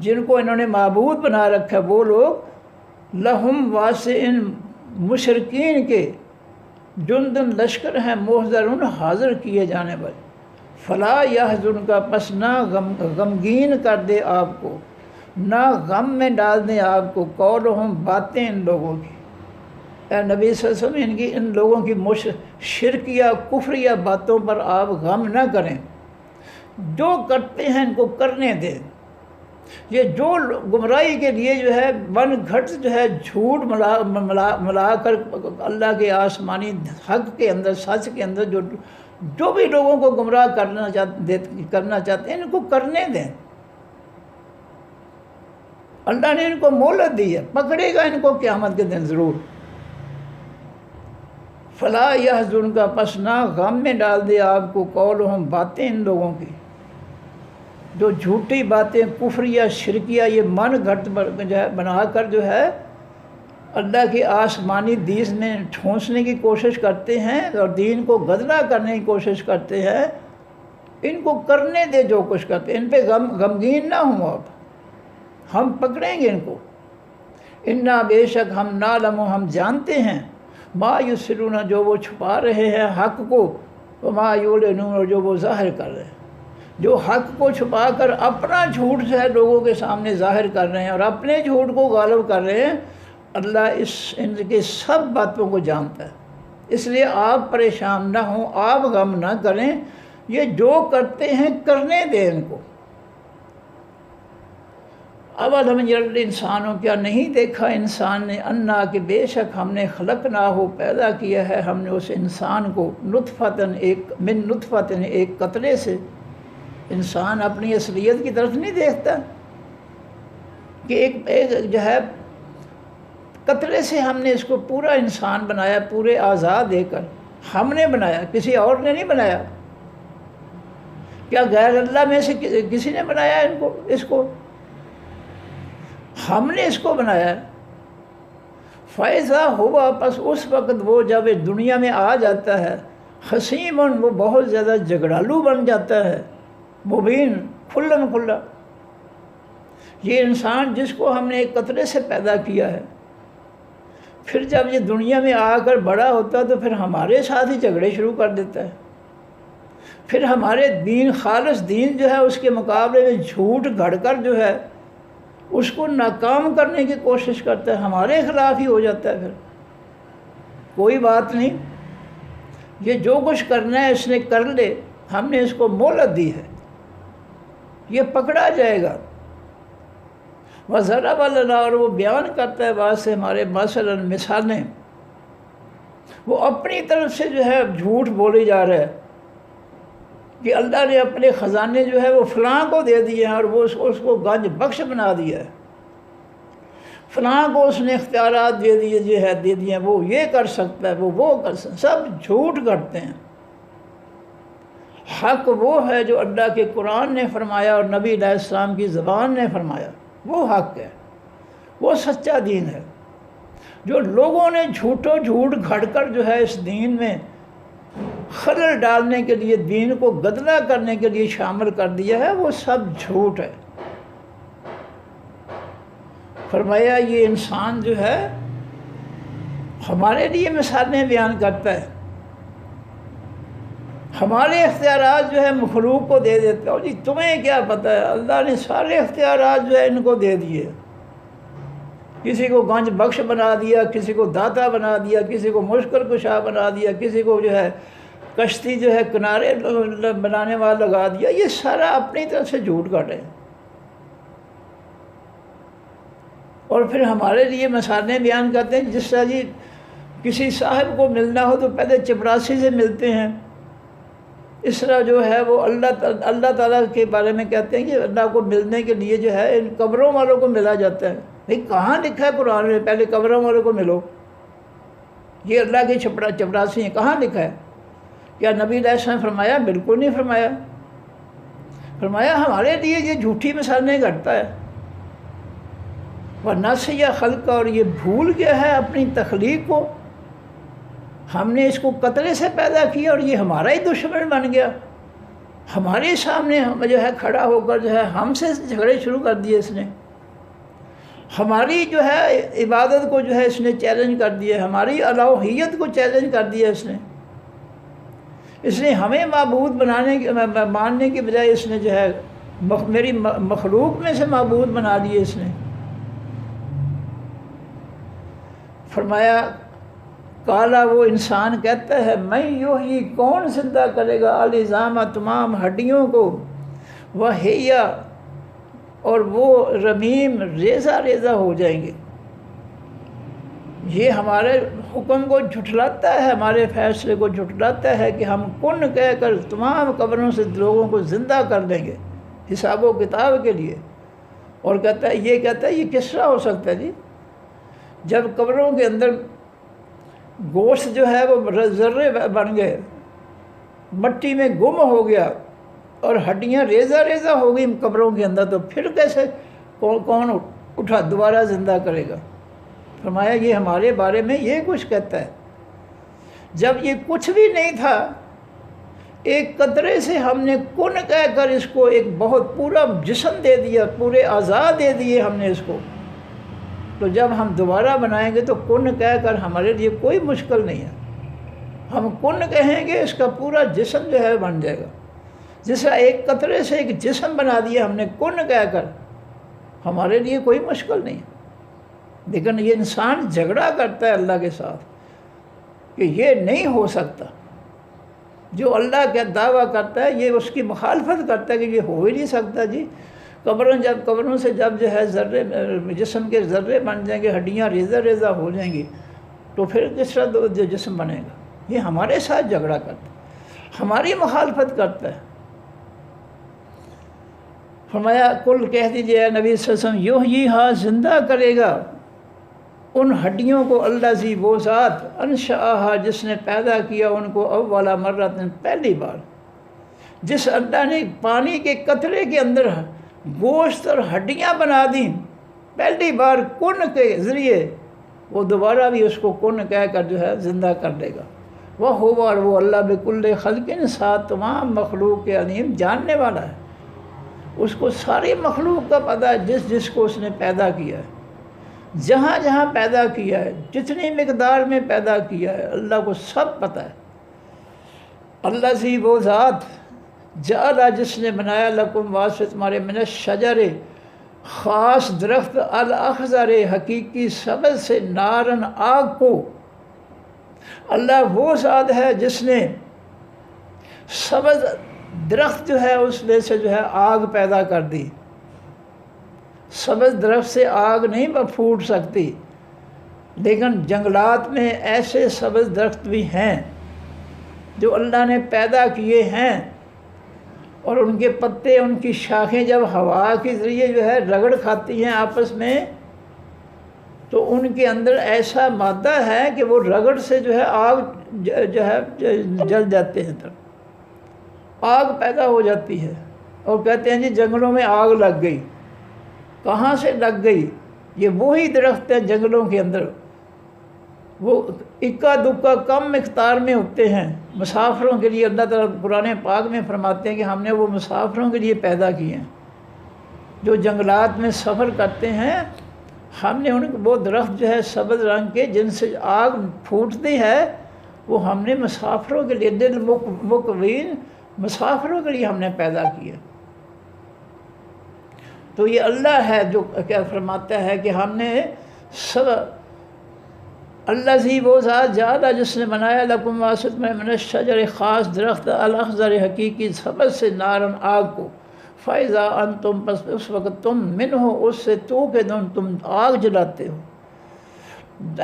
Speaker 1: جن کو انہوں نے معبود بنا رکھا، وہ لوگ، لہم، واسع، مشرکین کے جندن، لشکر ہیں، محضرون، حاضر کیے جانے والے، فلا یحزن کا، پس نہ غمگین کر دے آپ کو، نہ غم میں ڈال دیں آپ کو، قولہم، باتیں ان لوگوں کی، اے نبی صلی اللہ علیہ وسلم، ان کی، ان لوگوں کی شرکیہ کفریہ باتوں پر آپ غم نہ کریں، جو کرتے ہیں ان کو کرنے دیں۔ یہ جو گمراہی کے لیے جو ہے من گھٹ جو ہے جھوٹ ملا کر اللہ کے آسمانی حق کے اندر، سچ کے اندر جو بھی لوگوں کو گمراہ کرنا چاہتے ہیں، ان کو کرنے دیں۔ اللہ نے ان کو مہلت دی ہے، پکڑے گا ان کو قیامت کے دن ضرور۔ فلا یحزن کا، پس نہ غم میں ڈال دے آپ کو، قولہم، باتیں ان لوگوں کی، جو جھوٹی باتیں، کفریہ، شرکیہ، یہ من گھٹ جو ہے بنا کر جو ہے اللہ کی آسمانی دین میں ٹھونسنے کی کوشش کرتے ہیں اور دین کو گدلا کرنے کی کوشش کرتے ہیں، ان کو کرنے دے جو کچھ کرتے ہیں، ان پہ غمگین نہ ہوں آپ، ہم پکڑیں گے ان کو۔ انا، بے شک، ہم نعلم، ہم جانتے ہیں، ما یسرون، جو وہ چھپا رہے ہیں حق کو، وما یعلنون، اور جو وہ ظاہر کر رہے ہیں، جو حق کو چھپا کر اپنا جھوٹ جو ہے لوگوں کے سامنے ظاہر کر رہے ہیں اور اپنے جھوٹ کو غالب کر رہے ہیں، اللہ ان کی سب باتوں کو جانتا ہے۔ اس لیے آپ پریشان نہ ہوں، آپ غم نہ کریں، یہ جو کرتے ہیں کرنے دیں ان کو۔ اولم یری الانسان، کیا نہیں دیکھا انسان نے، انا، کہ بے شک ہم نے، خلقنا ہو، پیدا کیا ہے ہم نے اس انسان کو، نطفتن، من نطفتن، ایک قطرے سے۔ انسان اپنی اصلیت کی طرف نہیں دیکھتا کہ ایک جو ہے قطرے سے ہم نے اس کو پورا انسان بنایا، پورے اعضاء دے کر ہم نے بنایا، کسی اور نے نہیں بنایا۔ کیا غیر اللہ میں سے کسی نے بنایا اس کو؟ ہم نے اس کو بنایا۔ فَإِذَا ہُوَ، پس اس وقت وہ جب دنیا میں آ جاتا ہے، حسیمٌ، وہ بہت زیادہ جھگڑالو بن جاتا ہے، مبین، کھلم کھلا۔ یہ انسان جس کو ہم نے ایک قطرے سے پیدا کیا ہے، پھر جب یہ دنیا میں آ کر بڑا ہوتا ہے تو پھر ہمارے ساتھ ہی جھگڑے شروع کر دیتا ہے، پھر ہمارے دین، خالص دین جو ہے اس کے مقابلے میں جھوٹ گھڑ کر جو ہے اس کو ناکام کرنے کی کوشش کرتا ہے، ہمارے خلاف ہی ہو جاتا ہے۔ پھر کوئی بات نہیں، یہ جو کچھ کرنا ہے اس نے کر لے، ہم نے اس کو مہلت دی ہے، یہ پکڑا جائے گا۔ وَضَرَبَ لَنَا، اور وہ بیان کرتا ہے بعض سے ہمارے مثلاً مثالیں، وہ اپنی طرف سے جو ہے جھوٹ بولی جا رہا ہے کہ اللہ نے اپنے خزانے جو ہے وہ فلاں کو دے دیے ہیں اور وہ اس کو گنج بخش بنا دیا ہے، فلاں کو اس نے اختیارات دے دیے دے دیے ہیں، وہ یہ کر سکتا ہے، وہ کر سکتا ہے، سب جھوٹ کرتے ہیں۔ حق وہ ہے جو اللہ کے قرآن نے فرمایا اور نبی علیہ السلام کی زبان نے فرمایا، وہ حق ہے، وہ سچا دین ہے۔ جو لوگوں نے جھوٹ گھڑ کر جو ہے اس دین میں خلل ڈالنے کے لیے، دین کو گدلا کرنے کے لیے شامل کر دیا ہے، وہ سب جھوٹ ہے۔ فرمایا یہ انسان جو ہے ہمارے لیے مثالیں بیان کرتا ہے، ہمارے اختیارات جو ہے مخلوق کو دے دیتا ہے۔ جی تمہیں کیا پتہ ہے، اللہ نے سارے اختیارات جو ہے ان کو دے دیے، کسی کو گنج بخش بنا دیا، کسی کو داتا بنا دیا، کسی کو مشکل کشا بنا دیا، کسی کو جو ہے کشتی جو ہے کنارے بنانے والا لگا دیا۔ یہ سارا اپنی طرف سے جھوٹ کر رہے ہیں، اور پھر ہمارے لیے مثالیں بیان کرتے ہیں۔ جس طرح جی کسی صاحب کو ملنا ہو تو پہلے چپراسی سے ملتے ہیں، اس طرح جو ہے وہ اللہ تعالیٰ کے بارے میں کہتے ہیں کہ اللہ کو ملنے کے لیے جو ہے ان قبروں والوں کو ملا جاتا ہے۔ بھئی کہاں لکھا ہے قرآن میں پہلے قبروں والوں کو ملو؟ یہ اللہ کے چپراسی ہیں، کہاں لکھا ہے؟ کیا نبی علیہ السلام نے فرمایا؟ بالکل نہیں فرمایا۔ فرمایا ہمارے لیے یہ جھوٹی مثالیں کرتا ہے، وَنَسِیَ خَلْقَ، اور یہ بھول گیا ہے اپنی تخلیق کو۔ ہم نے اس کو قطرے سے پیدا کیا اور یہ ہمارا ہی دشمن بن گیا، ہمارے سامنے جو ہے کھڑا ہو کر جو ہے ہم سے جھگڑے شروع کر دیے اس نے، ہماری جو ہے عبادت کو جو ہے اس نے چیلنج کر دیا، ہماری الوہیت کو چیلنج کر دیا اس نے ہمیں معبود ماننے کی بجائے اس نے جو ہے میری مخلوق میں سے معبود بنا لیے اس نے۔ فرمایا کالا، وہ انسان کہتا ہے میں یحیی، کون زندہ کرے گا العظام، تمام ہڈیوں کو، وہیا، اور وہ رمیم ریزہ ریزہ ہو جائیں گے۔ یہ ہمارے حکم کو جھٹلاتا ہے، ہمارے فیصلے کو جھٹلاتا ہے کہ ہم کن کہہ کر تمام قبروں سے لوگوں کو زندہ کر دیں گے حساب و کتاب کے لیے۔ اور کہتا ہے یہ کس طرح ہو سکتا ہے جی؟ جب قبروں کے اندر گوشت جو ہے وہ ذرے بن گئے، مٹی میں گم ہو گیا اور ہڈیاں ریزہ ریزہ ہو گئی قبروں کے اندر، تو پھر کیسے کون اٹھا دوبارہ زندہ کرے گا؟ فرمایا یہ ہمارے بارے میں یہ کچھ کہتا ہے، جب یہ کچھ بھی نہیں تھا، ایک قطرے سے ہم نے کن کہہ کر اس کو ایک بہت پورا جسم دے دیا، پورے اعضاء دے دیے ہم نے اس کو، تو جب ہم دوبارہ بنائیں گے تو کن کہہ کر ہمارے لیے کوئی مشکل نہیں ہے، ہم کن کہیں گے اس کا پورا جسم جو ہے بن جائے گا۔ جس طرح ایک قطرے سے ایک جسم بنا دیا ہم نے کن کہہ کر، ہمارے لیے کوئی مشکل نہیں ہے۔ لیکن یہ انسان جھگڑا کرتا ہے اللہ کے ساتھ کہ یہ نہیں ہو سکتا، جو اللہ کا دعویٰ کرتا ہے یہ اس کی مخالفت کرتا ہے کہ یہ ہو ہی نہیں سکتا جی۔ قبروں سے جب جو ہے ذرے جسم کے ذرے بن جائیں گے، ہڈیاں ریزہ ریزہ ہو جائیں گی، تو پھر کس طرح جو جسم بنے گا؟ یہ ہمارے ساتھ جھگڑا کرتا ہے، ہماری مخالفت کرتا ہے۔ فرمایا کل کہہ دیجیے نبی صلی اللہ علیہ وسلم، یحییھا، زندہ کرے گا ان ہڈیوں کو الذی، وہ ذات، انشأھا، جس نے پیدا کیا ان کو اول مرۃ، پہلی بار۔ جس اللہ نے پانی کے قطرے کے اندر گوشت اور ہڈیاں بنا دیں پہلی بار کن کے ذریعے، وہ دوبارہ بھی اس کو کن کہہ کر جو ہے زندہ کر دے گا۔ اور وہ اللہ بکل خلق، ساتھ تمام مخلوق کے علیم، جاننے والا ہے، اس کو ساری مخلوق کا پتہ ہے، جس کو اس نے پیدا کیا ہے، جہاں جہاں پیدا کیا ہے، جتنی مقدار میں پیدا کیا ہے، اللہ کو سب پتہ ہے۔ الذی، وہ ذات، جعل، جس نے بنایا لکم واسطے تمہارے، من الشجر، خاص درخت، الاخضر، حقیقی سبز سے، نارن، آگ کو، اللہ وہ ذات ہے جس نے سبز درخت جو ہے اس میں سے جو ہے آگ پیدا کر دی۔ سبز درخت سے آگ نہیں پھوٹ سکتی، لیکن جنگلات میں ایسے سبز درخت بھی ہیں جو اللہ نے پیدا کیے ہیں، اور ان کے پتے، ان کی شاخیں جب ہوا کے ذریعے جو ہے رگڑ کھاتی ہیں آپس میں، تو ان کے اندر ایسا مادہ ہے کہ وہ رگڑ سے جو ہے آگ جو ہے جل جاتے ہیں، آگ پیدا ہو جاتی ہے۔ اور کہتے ہیں جی جنگلوں میں آگ لگ گئی، کہاں سے لگ گئی؟ یہ وہی درخت ہیں جنگلوں کے اندر، وہ اکا دکا کم مقدار میں ہوتے ہیں مسافروں کے لیے۔ اللہ تعالیٰ قرآن پاک میں فرماتے ہیں کہ ہم نے وہ مسافروں کے لیے پیدا کیے ہیں، جو جنگلات میں سفر کرتے ہیں، ہم نے وہ درخت جو ہے سبز رنگ کے جن سے آگ پھوٹتی ہے، وہ ہم نے مسافروں کے لیے، دل مقوین مسافروں کے لیے ہم نے پیدا کیا۔ تو یہ اللہ ہے جو کیا فرماتا ہے کہ ہم نے سب اللہ وہ ذات جالا جس نے بنایا لکم واسط میں من الشجر خاص درخت الاخضر حقیقی سبز سے نارن آگ کو، فَإِذَا أَنْتُمْ پس اس وقت تم منہ اس سے تو کہ تم آگ جلاتے ہو۔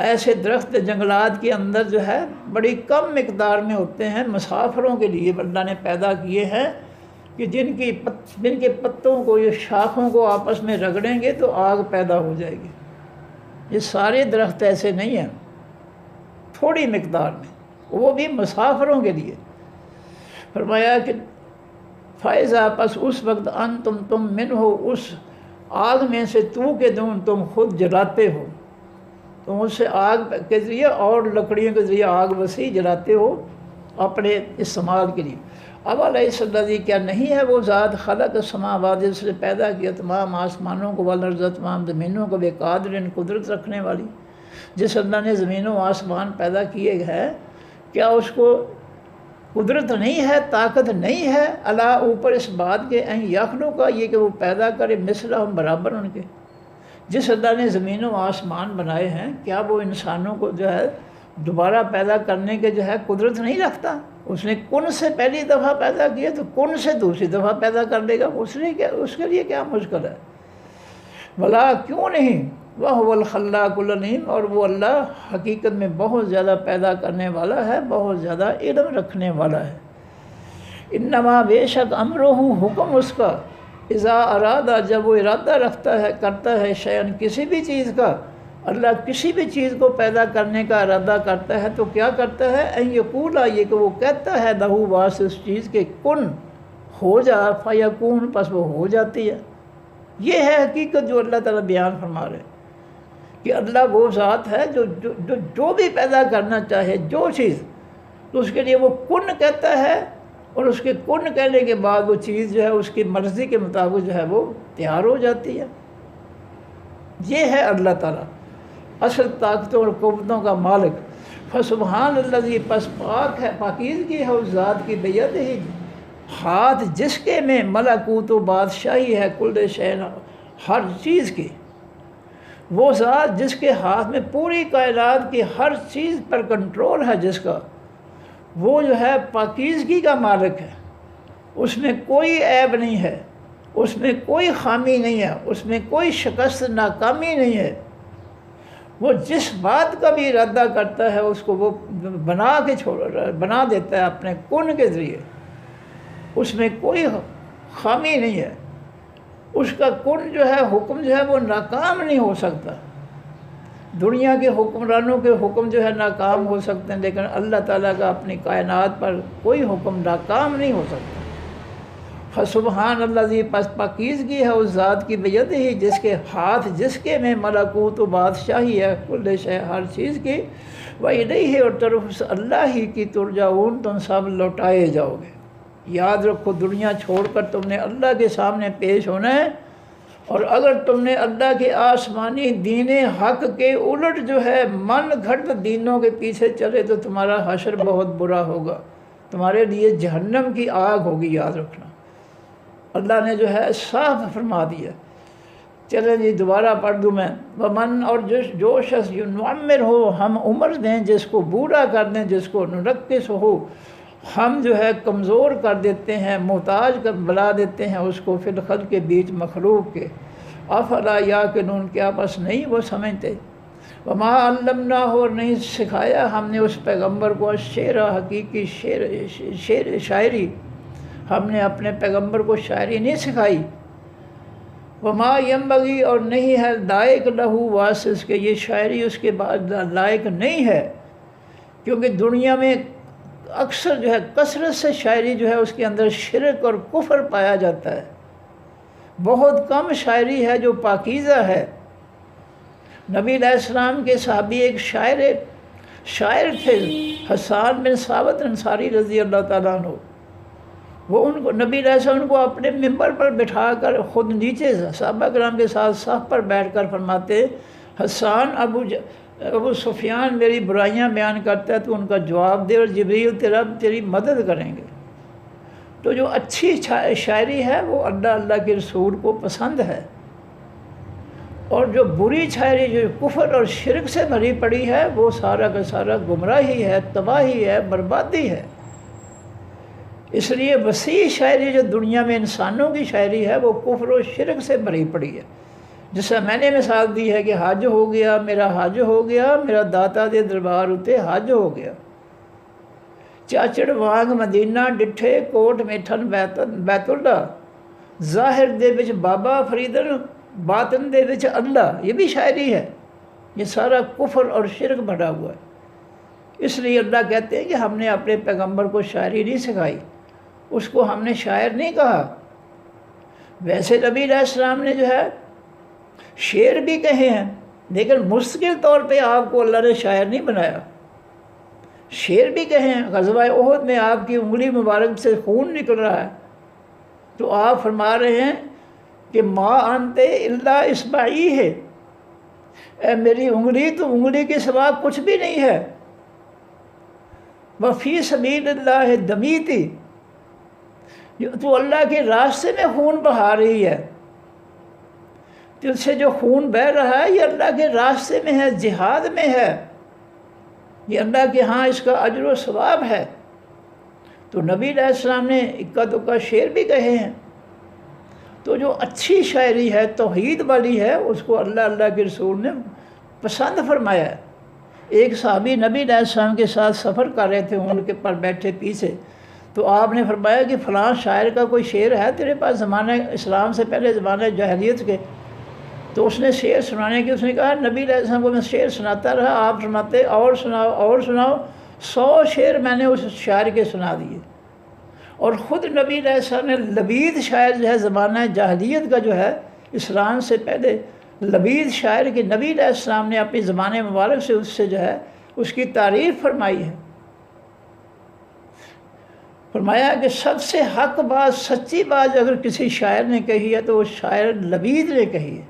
Speaker 1: ایسے درخت جنگلات کے اندر جو ہے بڑی کم مقدار میں ہوتے ہیں، مسافروں کے لیے اللہ نے پیدا کیے ہیں کہ جن کے پتوں کو، یہ شاخوں کو آپس میں رگڑیں گے تو آگ پیدا ہو جائے گی۔ یہ سارے درخت ایسے نہیں ہیں، تھوڑی مقدار میں، وہ بھی مسافروں کے لیے۔ فرمایا کہ فائزہ پس اس وقت تم منہ اس آگ میں سے تو کہ تم خود جلاتے ہو، تم اس سے آگ کے ذریعے اور لکڑیوں کے ذریعے آگ وسیع جلاتے ہو اپنے استعمال کے لیے۔ اب علیہ الذی کیا نہیں ہے وہ ذات خلق السماوات جس نے پیدا کیا تمام آسمانوں کو، والارض تمام زمینوں کو، بقادر قدرت رکھنے والی، جس اللہ نے زمین و آسمان پیدا کیے ہیں، کیا اس کو قدرت نہیں ہے، طاقت نہیں ہے؟ اللہ اوپر اس بات کے این یخلو کا، یہ کہ وہ پیدا کرے مثلہم برابر ان کے۔ جس اللہ نے زمین و آسمان بنائے ہیں، کیا وہ انسانوں کو جو ہے دوبارہ پیدا کرنے کے جو ہے قدرت نہیں رکھتا؟ اس نے کن سے پہلی دفعہ پیدا کیا تو کن سے دوسری دفعہ پیدا کر دے گا، اس کے لیے کیا مشکل ہے؟ بھلا کیوں نہیں؟ وَهُوَ الْخَلَّاقُ الْعَلِيمُ، اور وہ اللہ حقیقت میں بہت زیادہ پیدا کرنے والا ہے، بہت زیادہ علم رکھنے والا ہے۔ انما بے شک امرہ حکم اس کا، اذا ارادہ جب وہ ارادہ رکھتا ہے، کرتا ہے، شیئن کسی بھی چیز کا، اللہ کسی بھی چیز کو پیدا کرنے کا ارادہ کرتا ہے تو کیا کرتا ہے؟ ان یقولا، یہ کہ وہ کہتا ہے، لہو واس اس چیز کے کن ہو جا، فیکون پس وہ ہو جاتی ہے۔ یہ ہے حقیقت جو اللہ تعالیٰ بیان فرما رہے کہ اللہ وہ ذات ہے جو بھی پیدا کرنا چاہے جو چیز، تو اس کے لیے وہ کن کہتا ہے، اور اس کے کن کہنے کے بعد وہ چیز جو ہے اس کی مرضی کے مطابق جو ہے وہ تیار ہو جاتی ہے۔ یہ ہے اللہ تعالیٰ اصل طاقتوں اور قوتوں کا مالک۔ فسبحان الذی پس پاک ہے، پاکیزگی ہے اس ذات کی، بیدہ ہی ہاتھ جس کے میں ملکوت و بادشاہی ہے، کل شے ہر چیز کی، وہ ذات جس کے ہاتھ میں پوری کائنات کی ہر چیز پر کنٹرول ہے، جس کا وہ جو ہے پاکیزگی کا مالک ہے، اس میں کوئی عیب نہیں ہے، اس میں کوئی خامی نہیں ہے، اس میں کوئی شکست ناکامی نہیں ہے۔ وہ جس بات کا بھی ارادہ کرتا ہے اس کو وہ بنا دیتا ہے اپنے کن کے ذریعے، اس میں کوئی خامی نہیں ہے۔ اس کا کن جو ہے حکم جو ہے وہ ناکام نہیں ہو سکتا۔ دنیا کے حکمرانوں کے حکم جو ہے ناکام ہو سکتے ہیں، لیکن اللہ تعالیٰ کا اپنی کائنات پر کوئی حکم ناکام نہیں ہو سکتا۔ فسبحان الذی پس پاکیزگی ہے اس ذات کی، بیدہ ہی جس کے ہاتھ جس کے میں ملکوت و بادشاہی ہے، کل شے ہر چیز کی، وَإِلَيْهِ اور طرف اللہ ہی کی ترجعون تم سب لوٹائے جاؤ گے۔ یاد رکھو دنیا چھوڑ کر تم نے اللہ کے سامنے پیش ہونا ہے، اور اگر تم نے اللہ کے آسمانی دین حق کے الٹ جو ہے من گھڑت دینوں کے پیچھے چلے تو تمہارا حشر بہت برا ہوگا، تمہارے لیے جہنم کی آگ ہوگی، یاد رکھنا۔ اللہ نے جو ہے صاف فرما دیا چلیں جی دوبارہ پڑھ دوں میں، ومن اور جو شخص نعمر ہو، ہم عمر دیں جس کو، بوڑھا کر دیں جس کو، نرکس ہو، ہم جو ہے کمزور کر دیتے ہیں، محتاج کر بلا دیتے ہیں اس کو، فی الخلق کے بیچ مخلوق کے، افلا یعقلون، کیا بس نہیں وہ سمجھتے، وما علمناہ، اور نہیں سکھایا ہم نے اس پیغمبر کو الشعر، حقیقی شاعری، ہم نے اپنے پیغمبر کو شاعری نہیں سکھائی، وما ینبغی، اور نہیں ہے لائق لہو واسس، کہ یہ شاعری اس کے بعد لائق نہیں ہے، کیونکہ دنیا میں اکثر جو ہے کثرت سے شاعری جو ہے اس کے اندر شرک اور کفر پایا جاتا ہے، بہت کم شاعری ہے جو پاکیزہ ہے۔ نبی علیہ السلام کے صحابی ایک شاعر تھے، حسان بن ثابت انصاری رضی اللہ تعالیٰ عنہ، وہ ان کو نبی علیہ السلام ان کو اپنے ممبر پر بٹھا کر خود نیچے صحابہ کرام کے ساتھ صف پر بیٹھ کر فرماتے، حسان ابو سفیان میری برائیاں بیان کرتا ہے تو ان کا جواب دے، اور جبریل تیری مدد کریں گے۔ تو جو اچھی شاعری ہے وہ اللہ کے رسول کو پسند ہے، اور جو بری شاعری جو کفر اور شرک سے بھری پڑی ہے وہ سارا کا سارا گمراہی ہے، تباہی ہے، بربادی ہے۔ اس لیے وسیع شاعری جو دنیا میں انسانوں کی شاعری ہے وہ کفر و شرک سے بھری پڑی ہے، جس سے میں نے مثال دی ہے کہ حج ہو گیا میرا، حج ہو گیا میرا، داتا دے دربار اتے حج ہو گیا، چاچڑ وانگ مدینہ ڈٹھے، کوٹ میٹھن بیت اللہ، ظاہر دے وچ بابا فریدن، باطن دے وچ اللہ، یہ بھی شاعری ہے، یہ سارا کفر اور شرک بھرا ہوا ہے۔ اس لیے اللہ کہتے ہیں کہ ہم نے اپنے پیغمبر کو شاعری نہیں سکھائی، اس کو ہم نے شاعر نہیں کہا۔ ویسے نبی علیہ السلام نے جو ہے شعر بھی کہے ہیں، لیکن مستقل طور پہ آپ کو اللہ نے شاعر نہیں بنایا، شعر بھی کہے ہیں۔ غزوہ احد میں آپ کی انگلی مبارک سے خون نکل رہا ہے تو آپ فرما رہے ہیں کہ ما انت الا اصبعی ہے، اے میری انگلی تو انگلی کے سوا کچھ بھی نہیں ہے، وفی سبیل اللہ دمی تھی، تو اللہ کے راستے میں خون بہا رہی ہے، تجھ سے جو خون بہہ رہا ہے یہ اللہ کے راستے میں ہے، جہاد میں ہے، یہ اللہ کے ہاں اس کا اجر و ثواب ہے۔ تو نبی علیہ السلام نے اکا دکا شعر بھی کہے ہیں۔ تو جو اچھی شاعری ہے، توحید والی ہے، اس کو اللہ کے رسول نے پسند فرمایا ہے۔ ایک صحابی نبی علیہ السلام کے ساتھ سفر کر رہے تھے، ان کے پر بیٹھے پیچھے، تو آپ نے فرمایا کہ فلاں شاعر کا کوئی شعر ہے تیرے پاس زمانہ اسلام سے پہلے، زمانہ جاہلیت کے؟ تو اس نے شعر سنانے کی، اس نے کہا نبی علیہ السلام کو میں شعر سناتا رہا، آپ فرماتے اور سناؤ اور سناؤ، 100 شعر میں نے اس شاعر کے سنا دیے۔ اور خود نبی علیہ السلام نے لبید شاعر جو ہے زمانہ جاہلیت کا جو ہے، اسلام سے پہلے لبید شاعر کے نبی علیہ السلام نے اپنی زبان مبارک سے اس سے جو ہے اس کی تعریف فرمائی ہے۔ فرمایا کہ سب سے حق بات، سچی بات اگر کسی شاعر نے کہی ہے تو وہ شاعر لبید نے کہی ہے،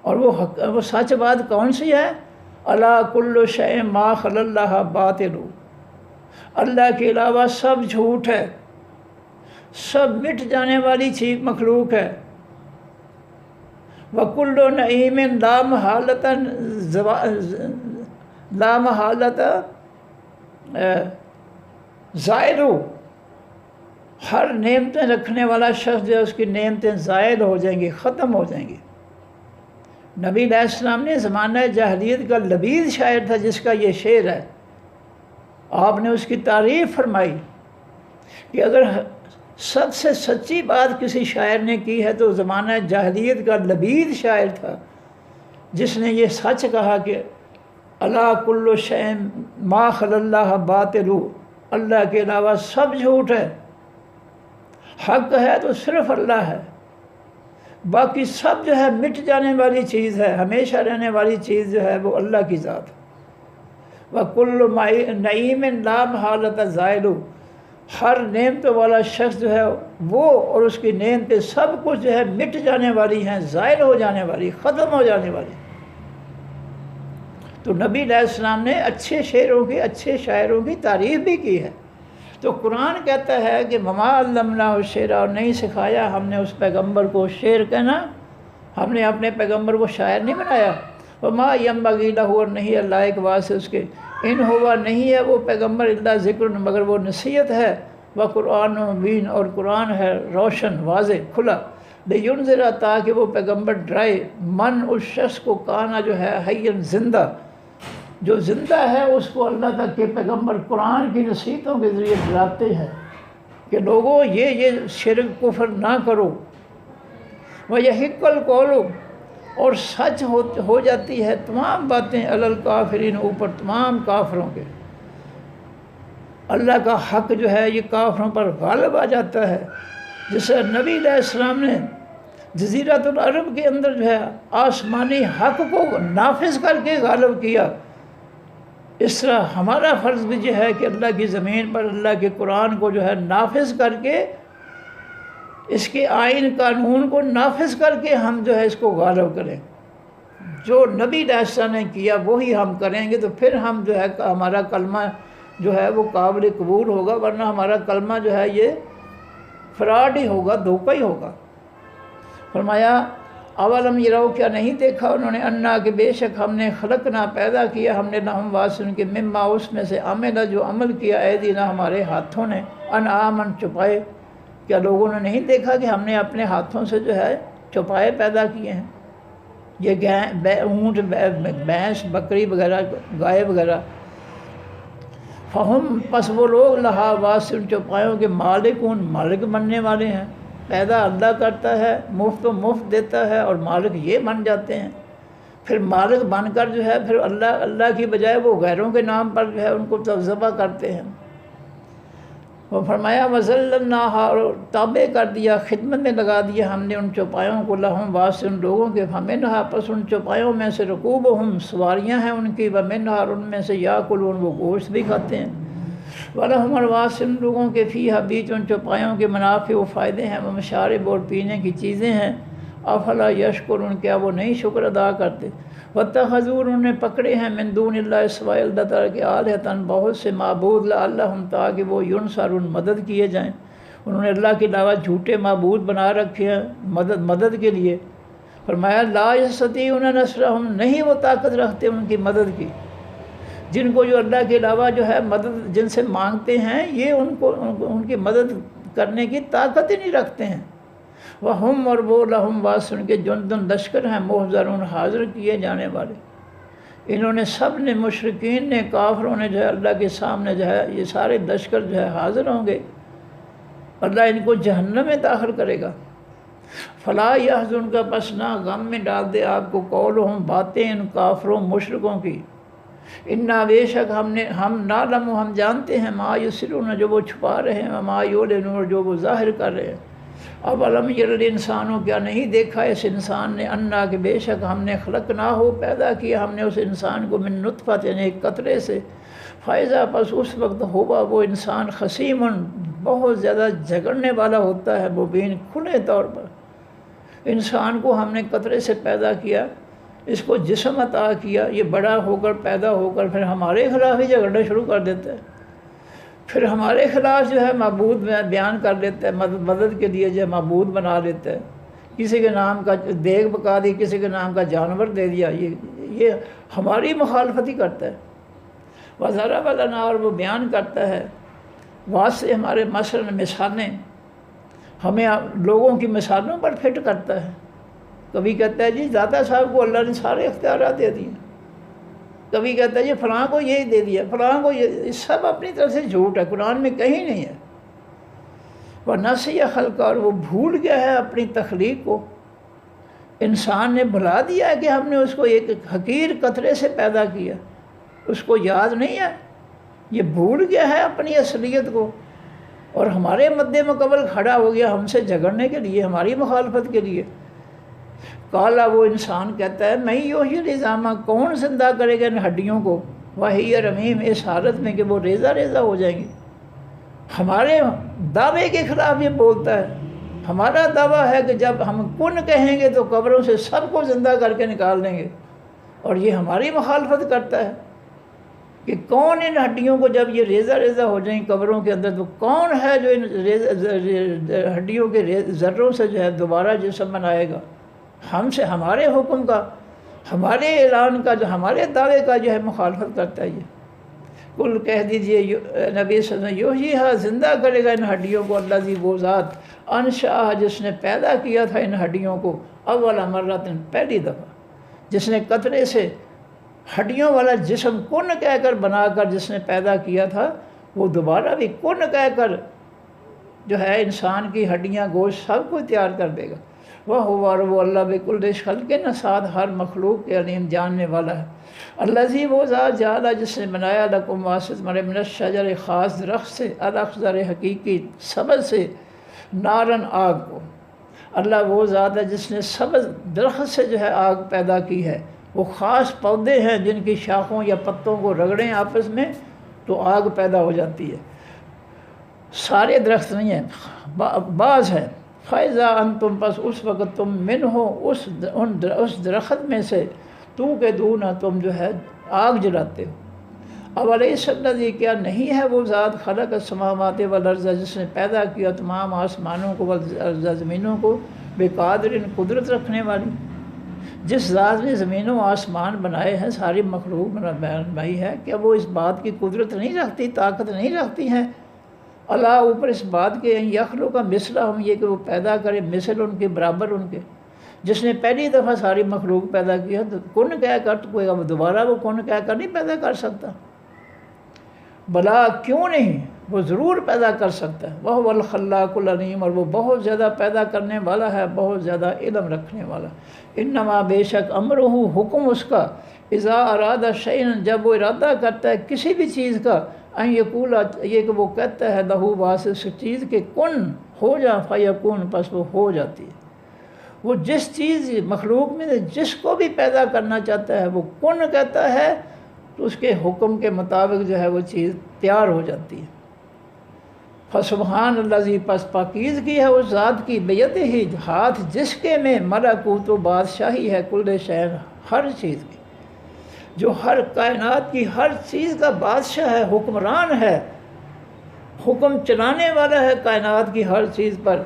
Speaker 1: اور وہ سچ بات کون سی ہے؟ الا کل شیء ما خلی اللہ باطل، اللہ کے علاوہ سب جھوٹ ہے، سب مٹ جانے والی چیز مخلوق ہے، وَكُلُّ نَعِيمٍ لا محالۃ زائل، ہر نعمتیں رکھنے والا شخص جو ہے اس کی نعمتیں زائل ہو جائیں گی، ختم ہو جائیں گی۔ نبی علیہ السلام نے زمانہ جاہلیت کا لبید شاعر تھا جس کا یہ شعر ہے، آپ نے اس کی تعریف فرمائی کہ اگر سب سے سچی بات کسی شاعر نے کی ہے تو زمانہ جاہلیت کا لبید شاعر تھا، جس نے یہ سچ کہا کہ الا کل شیء ما خلی اللہ باطل، اللہ کے علاوہ سب جھوٹ ہے، حق ہے تو صرف اللہ ہے، باقی سب جو ہے مٹ جانے والی چیز ہے، ہمیشہ رہنے والی چیز جو ہے وہ اللہ کی ذات ہے۔ وَكُلُّ نَعِيمٍ لَا مَحَالَةَ زَائِلُ، ہر نعمت والا شخص جو ہے وہ اور اس کی نعمتیں سب کچھ جو ہے مٹ جانے والی ہیں، زائل ہو جانے والی، ختم ہو جانے والی۔ تو نبی علیہ السلام نے اچھے شعروں کی، اچھے شاعروں کی تعریف بھی کی ہے۔ تو قرآن کہتا ہے کہ وما علمناہ الشعر، اور نہیں سکھایا ہم نے اس پیغمبر کو شعر کہنا، ہم نے اپنے پیغمبر کو شاعر نہیں بنایا، وما ینبغی لہ، اور نہیں ہے لائق واسطے اس کے، ان ہوا نہیں ہے وہ پیغمبر الا ذکر، مگر وہ نصیحت ہے، وہ قرآن مبین، اور قرآن ہے روشن واضح کھلا، لینذر، تاکہ وہ پیغمبر ڈرائے، من اس شخص کو کانا جو ہے حیًا زندہ، جو زندہ ہے اس کو اللہ تک کے پیغمبر قرآن کی نصیحتوں کے ذریعے ڈراتے ہیں کہ لوگوں یہ شرک کفر نہ کرو، وَيَحِقُّ الْقَوْلُ، اور سچ ہو جاتی ہے تمام باتیں، علی الکافرین، اوپر تمام کافروں کے، اللہ کا حق جو ہے یہ کافروں پر غالب آ جاتا ہے، جسے نبی علیہ السلام نے جزیرۃ العرب کے اندر جو ہے آسمانی حق کو نافذ کر کے غالب کیا، اس طرح ہمارا فرض بھی جو ہے کہ اللہ کی زمین پر اللہ کے قرآن کو جو ہے نافذ کر کے، اس کے آئین قانون کو نافذ کر کے ہم جو ہے اس کو غالب کریں، جو نبی علیہ السلام نے کیا وہی ہم کریں گے، تو پھر ہم جو ہے ہمارا کلمہ جو ہے وہ قابل قبول ہوگا، ورنہ ہمارا کلمہ جو ہے یہ فراڈ ہی ہوگا، دھوکہ ہی ہوگا۔ فرمایا اولم یرو، کیا نہیں دیکھا انہوں نے، انا کہ بے شک ہم نے خلقنا پیدا کیا، ہم نے لہم واسن کے مما اس میں سے، عمل جو عمل کیا ایدینا ہمارے ہاتھوں نے، انعامن چپائے، کیا لوگوں نے نہیں دیکھا کہ ہم نے اپنے ہاتھوں سے جو ہے چوپائے پیدا کیے ہیں، یہ اونٹ، بھینس، بکری وغیرہ، گائے وغیرہ، فہم، پس وہ لوگ لہا واسن، چوپایوں کے مالکون، مالک بننے والے ہیں، پیدا اللہ کرتا ہے، مفت و مفت دیتا ہے، اور مالک یہ بن جاتے ہیں، پھر مالک بن کر جو ہے پھر اللہ کی بجائے وہ غیروں کے نام پر جو ہے ان کو ذبح کرتے ہیں۔ وہ فرمایا وَذَلَّلْنَاهَا، اور تابع کر دیا، خدمت میں لگا دیا ہم نے ان چوپایوں کو، لہم واسطے ان لوگوں کے، فَمِنْهَا، پس ان چوپایوں میں سے، رکوبہم، سواریاں ہیں ان کی، وَمِنْهَا، اور ان میں سے، یاکلون، وہ گوشت بھی کھاتے ہیں، وَلَهُمْ، اور واسطے ان لوگوں کے، فیہا، بیچ ان چوپایوں کے، منافع و فائدے ہیں، ومشارب، اور پینے کی چیزیں ہیں، افلا یشکرون، کیا وہ نہیں شکر ادا کرتے، واتخذوا، انہوں نے پکڑے ہیں، من دون اللہ، سوائے اللہ تعالیٰ کے، آلہۃ، بہت سے معبود، لعلہم، تاکہ وہ ینصرون، مدد کیے جائیں، انہوں نے اللہ کے علاوہ جھوٹے معبود بنا رکھے ہیں مدد کے لیے۔ فرمایا لا یستطیعون نصرہم، نہیں وہ طاقت رکھتے ان کی مدد کی، جن کو جو اللہ کے علاوہ جو ہے مدد جن سے مانگتے ہیں، یہ ان کی مدد کرنے کی طاقت ہی نہیں رکھتے ہیں۔ وَهُمْ، اور وہ، لہم واسطے ان کے، جندن، لشکر ہیں، محضرون، حاضر کیے جانے والے۔ انہوں نے سب نے، مشرکین نے، کافروں نے جو ہے اللہ کے سامنے جو ہے یہ سارے لشکر جو ہے حاضر ہوں گے، اللہ ان کو جہنم میں داخل کرے گا۔ فلا یحزن کا، پس نہ غم میں ڈال دے آپ کو، قولہم، باتیں ان کافروں مشرکوں کی، انا، بے شک ہم نعلم، ہم جانتے ہیں، ما یسرون، جو وہ چھپا رہے ہیں، ما یعلنون، جو وہ ظاہر کر رہے ہیں۔ اولم یرل انسانوں، کیا نہیں دیکھا اس انسان نے، انا کہ بے شک ہم نے، خلقنا ہو، پیدا کیا ہم نے اس انسان کو، من نطفۃ، یعنی ایک قطرے سے، فائزہ، پس اس وقت ہوا وہ انسان، خصیمن، بہت زیادہ جھگڑنے والا ہوتا ہے، مبین، کھلے طور پر۔ انسان کو ہم نے قطرے سے پیدا کیا، اس کو جسم عطا کیا، یہ بڑا ہو کر پیدا ہو کر پھر ہمارے خلاف ہی جھگڑنا شروع کر دیتا ہے، پھر ہمارے خلاف جو ہے معبود بیان کر لیتا ہے، مدد کے لیے جو ہے معبود بنا لیتا ہے، کسی کے نام کا دیگ پکا دی، کسی کے نام کا جانور دے دیا، یہ ہماری مخالفت ہی کرتا ہے۔ وَضَرَبَ لَنَا، اور وہ بیان کرتا ہے واسطے ہمارے، مثلاً، مثالیں، ہمیں لوگوں کی مثالوں پر فٹ کرتا ہے۔ کبھی کہتا ہے جی داتا صاحب کو اللہ نے سارے اختیارات دے دیے، کبھی کہتا ہے جی فلاں کو یہی دے دیا، فلاں کو یہ، سب اپنی طرف سے جھوٹ ہے، قرآن میں کہیں نہیں ہے۔ وَنَسِیَ خَلْقَهُ، اور وہ بھول گیا ہے اپنی تخلیق کو، انسان نے بھلا دیا ہے کہ ہم نے اس کو ایک حقیر قطرے سے پیدا کیا، اس کو یاد نہیں ہے، یہ بھول گیا ہے اپنی اصلیت کو، اور ہمارے مد مقابل کھڑا ہو گیا ہم سے جھگڑنے کے لیے، ہماری مخالفت کے لیے۔ کالا، وہ انسان کہتا ہے، میں یحیی العظام، کون زندہ کرے گا ان ہڈیوں کو، وہی رمیم، اس حالت میں کہ وہ ریزہ ریزہ ہو جائیں گی۔ ہمارے دعوے کے خلاف یہ بولتا ہے، ہمارا دعویٰ ہے کہ جب ہم کن کہیں گے تو قبروں سے سب کو زندہ کر کے نکال دیں گے، اور یہ ہماری مخالفت کرتا ہے کہ کون ان ہڈیوں کو، جب یہ ریزہ ریزہ ہو جائیں قبروں کے اندر، تو کون ہے جو ان ہڈیوں کے ذروں سے جو ہے دوبارہ جسم بنائے گا۔ ہم سے ہمارے حکم کا، ہمارے اعلان کا، جو ہمارے دعوے کا جو ہے مخالفت کرتا ہے یہ۔ کل کہہ دیجئے نبی صلی اللہ علیہ وسلم یحییھا، زندہ کرے گا ان ہڈیوں کو الذی، وہ ذات انشأ جس نے پیدا کیا تھا ان ہڈیوں کو اول مرۃ، پہلی دفعہ، جس نے قطرے سے ہڈیوں والا جسم کن کہہ کر بنا کر جس نے پیدا کیا تھا، وہ دوبارہ بھی کن کہہ کر جو ہے انسان کی ہڈیاں گوشت سب کو تیار کر دے گا۔ وہ اللہ بکل خلق، ساتھ ہر مخلوق کے علیم جاننے والا ہے۔ الذی، وہ ذات جعل جس نے بنایا لکم واسط مرے من الشجر، خاص درخت سے، الاخضر حقیقی سبز سے، نارن آگ کو۔ اللہ وہ ذات ہے جس نے سبز درخت سے جو ہے آگ پیدا کی ہے۔ وہ خاص پودے ہیں جن کی شاخوں یا پتوں کو رگڑیں آپس میں تو آگ پیدا ہو جاتی ہے، سارے درخت نہیں ہیں، بعض ہیں۔ فَإِذَا أَنْتُمْ، پس اس وقت تم منہ اس درخت میں سے توقدون، تم جو ہے آگ جلاتے ہو۔ اولیس الذی، کیا نہیں ہے وہ ذات خلق السماوات والارض جس نے پیدا کیا تمام آسمانوں کو والارض زمینوں کو، بقادر، قدرت رکھنے والی۔ جس ذات نے زمین و آسمان بنائے ہیں، ساری مخلوق بنائی ہے، کیا وہ اس بات کی قدرت نہیں رکھتی، طاقت نہیں رکھتی ہیں؟ اللہ، اوپر اس بات کے یخلق مثلہم، یہ کہ وہ پیدا کرے مثل ان کے، برابر ان کے۔ جس نے پہلی دفعہ ساری مخلوق پیدا کیا تو کن کہہ کر، تو کوئی اب دوبارہ وہ کن کہہ کر نہیں پیدا کر سکتا؟ بلا، کیوں نہیں، وہ ضرور پیدا کر سکتا ہے۔ وَهُوَ الْخَلَّاقُ الْعَلِيمُ، اور وہ بہت زیادہ پیدا کرنے والا ہے، بہت زیادہ علم رکھنے والا۔ انما، بے شک، امرہ، حکم اس کا، اذا اراد شیئا، جب وہ ارادہ کرتا ہے کسی بھی چیز کا، ان یقول، یہ کہ وہ کہتا ہے لہو، واسطے اس چیز کے، کن ہو جا، فیکون، پس وہ ہو جاتی ہے۔ وہ جس چیز مخلوق میں جس کو بھی پیدا کرنا چاہتا ہے وہ کن کہتا ہے تو اس کے حکم کے مطابق جو ہے وہ چیز تیار ہو جاتی ہے۔ فسبحان الذی، پس پاکیزگی ہے اس ذات کی، بیدہ، ہاتھ جس کے میں، ملکوت، و بادشاہی ہے، کل شیء، ہر چیز کی، جو ہر کائنات کی ہر چیز کا بادشاہ ہے، حکمران ہے، حکم چلانے والا ہے کائنات کی ہر چیز پر۔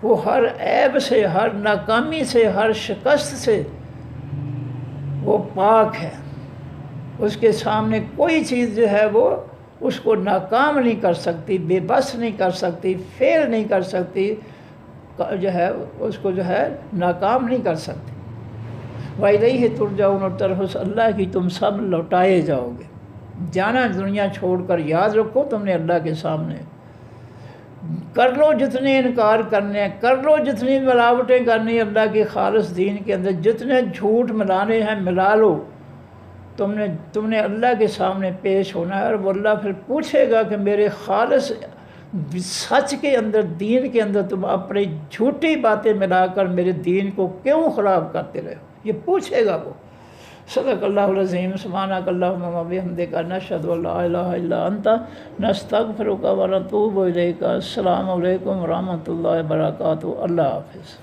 Speaker 1: وہ ہر عیب سے، ہر ناکامی سے، ہر شکست سے وہ پاک ہے۔ اس کے سامنے کوئی چیز جو ہے وہ اس کو ناکام نہیں کر سکتی، بے بس نہیں کر سکتی، فیل نہیں کر سکتی، جو ہے اس کو جو ہے ناکام نہیں کر سکتی۔ وَإِلَيْهِ تُرْجَعُونَ، اور طرف اس اللہ کی تم سب لوٹائے جاؤ گے۔ جانا دنیا چھوڑ کر، یاد رکھو تم نے اللہ کے سامنے، کر لو جتنے انکار کرنے ہیں، کر لو جتنی ملاوٹیں کرنی اللہ کے خالص دین کے اندر، جتنے جھوٹ ملانے ہیں ملا لو، تم نے اللہ کے سامنے پیش ہونا ہے، اور وہ اللہ پھر پوچھے گا کہ میرے خالص سچ کے اندر، دین کے اندر تم اپنی جھوٹی باتیں ملا کر میرے دین کو کیوں خراب کرتے رہے ہو، یہ پوچھے گا وہ۔ صدق اللہ العظیم، سبحانک اللہم و بحمدک، نشہد ان لا الہ الا انت، نستغفرک و نتوب الیک۔ السلام علیکم ورحمۃ اللہ وبرکاتہ۔ اللہ حافظ۔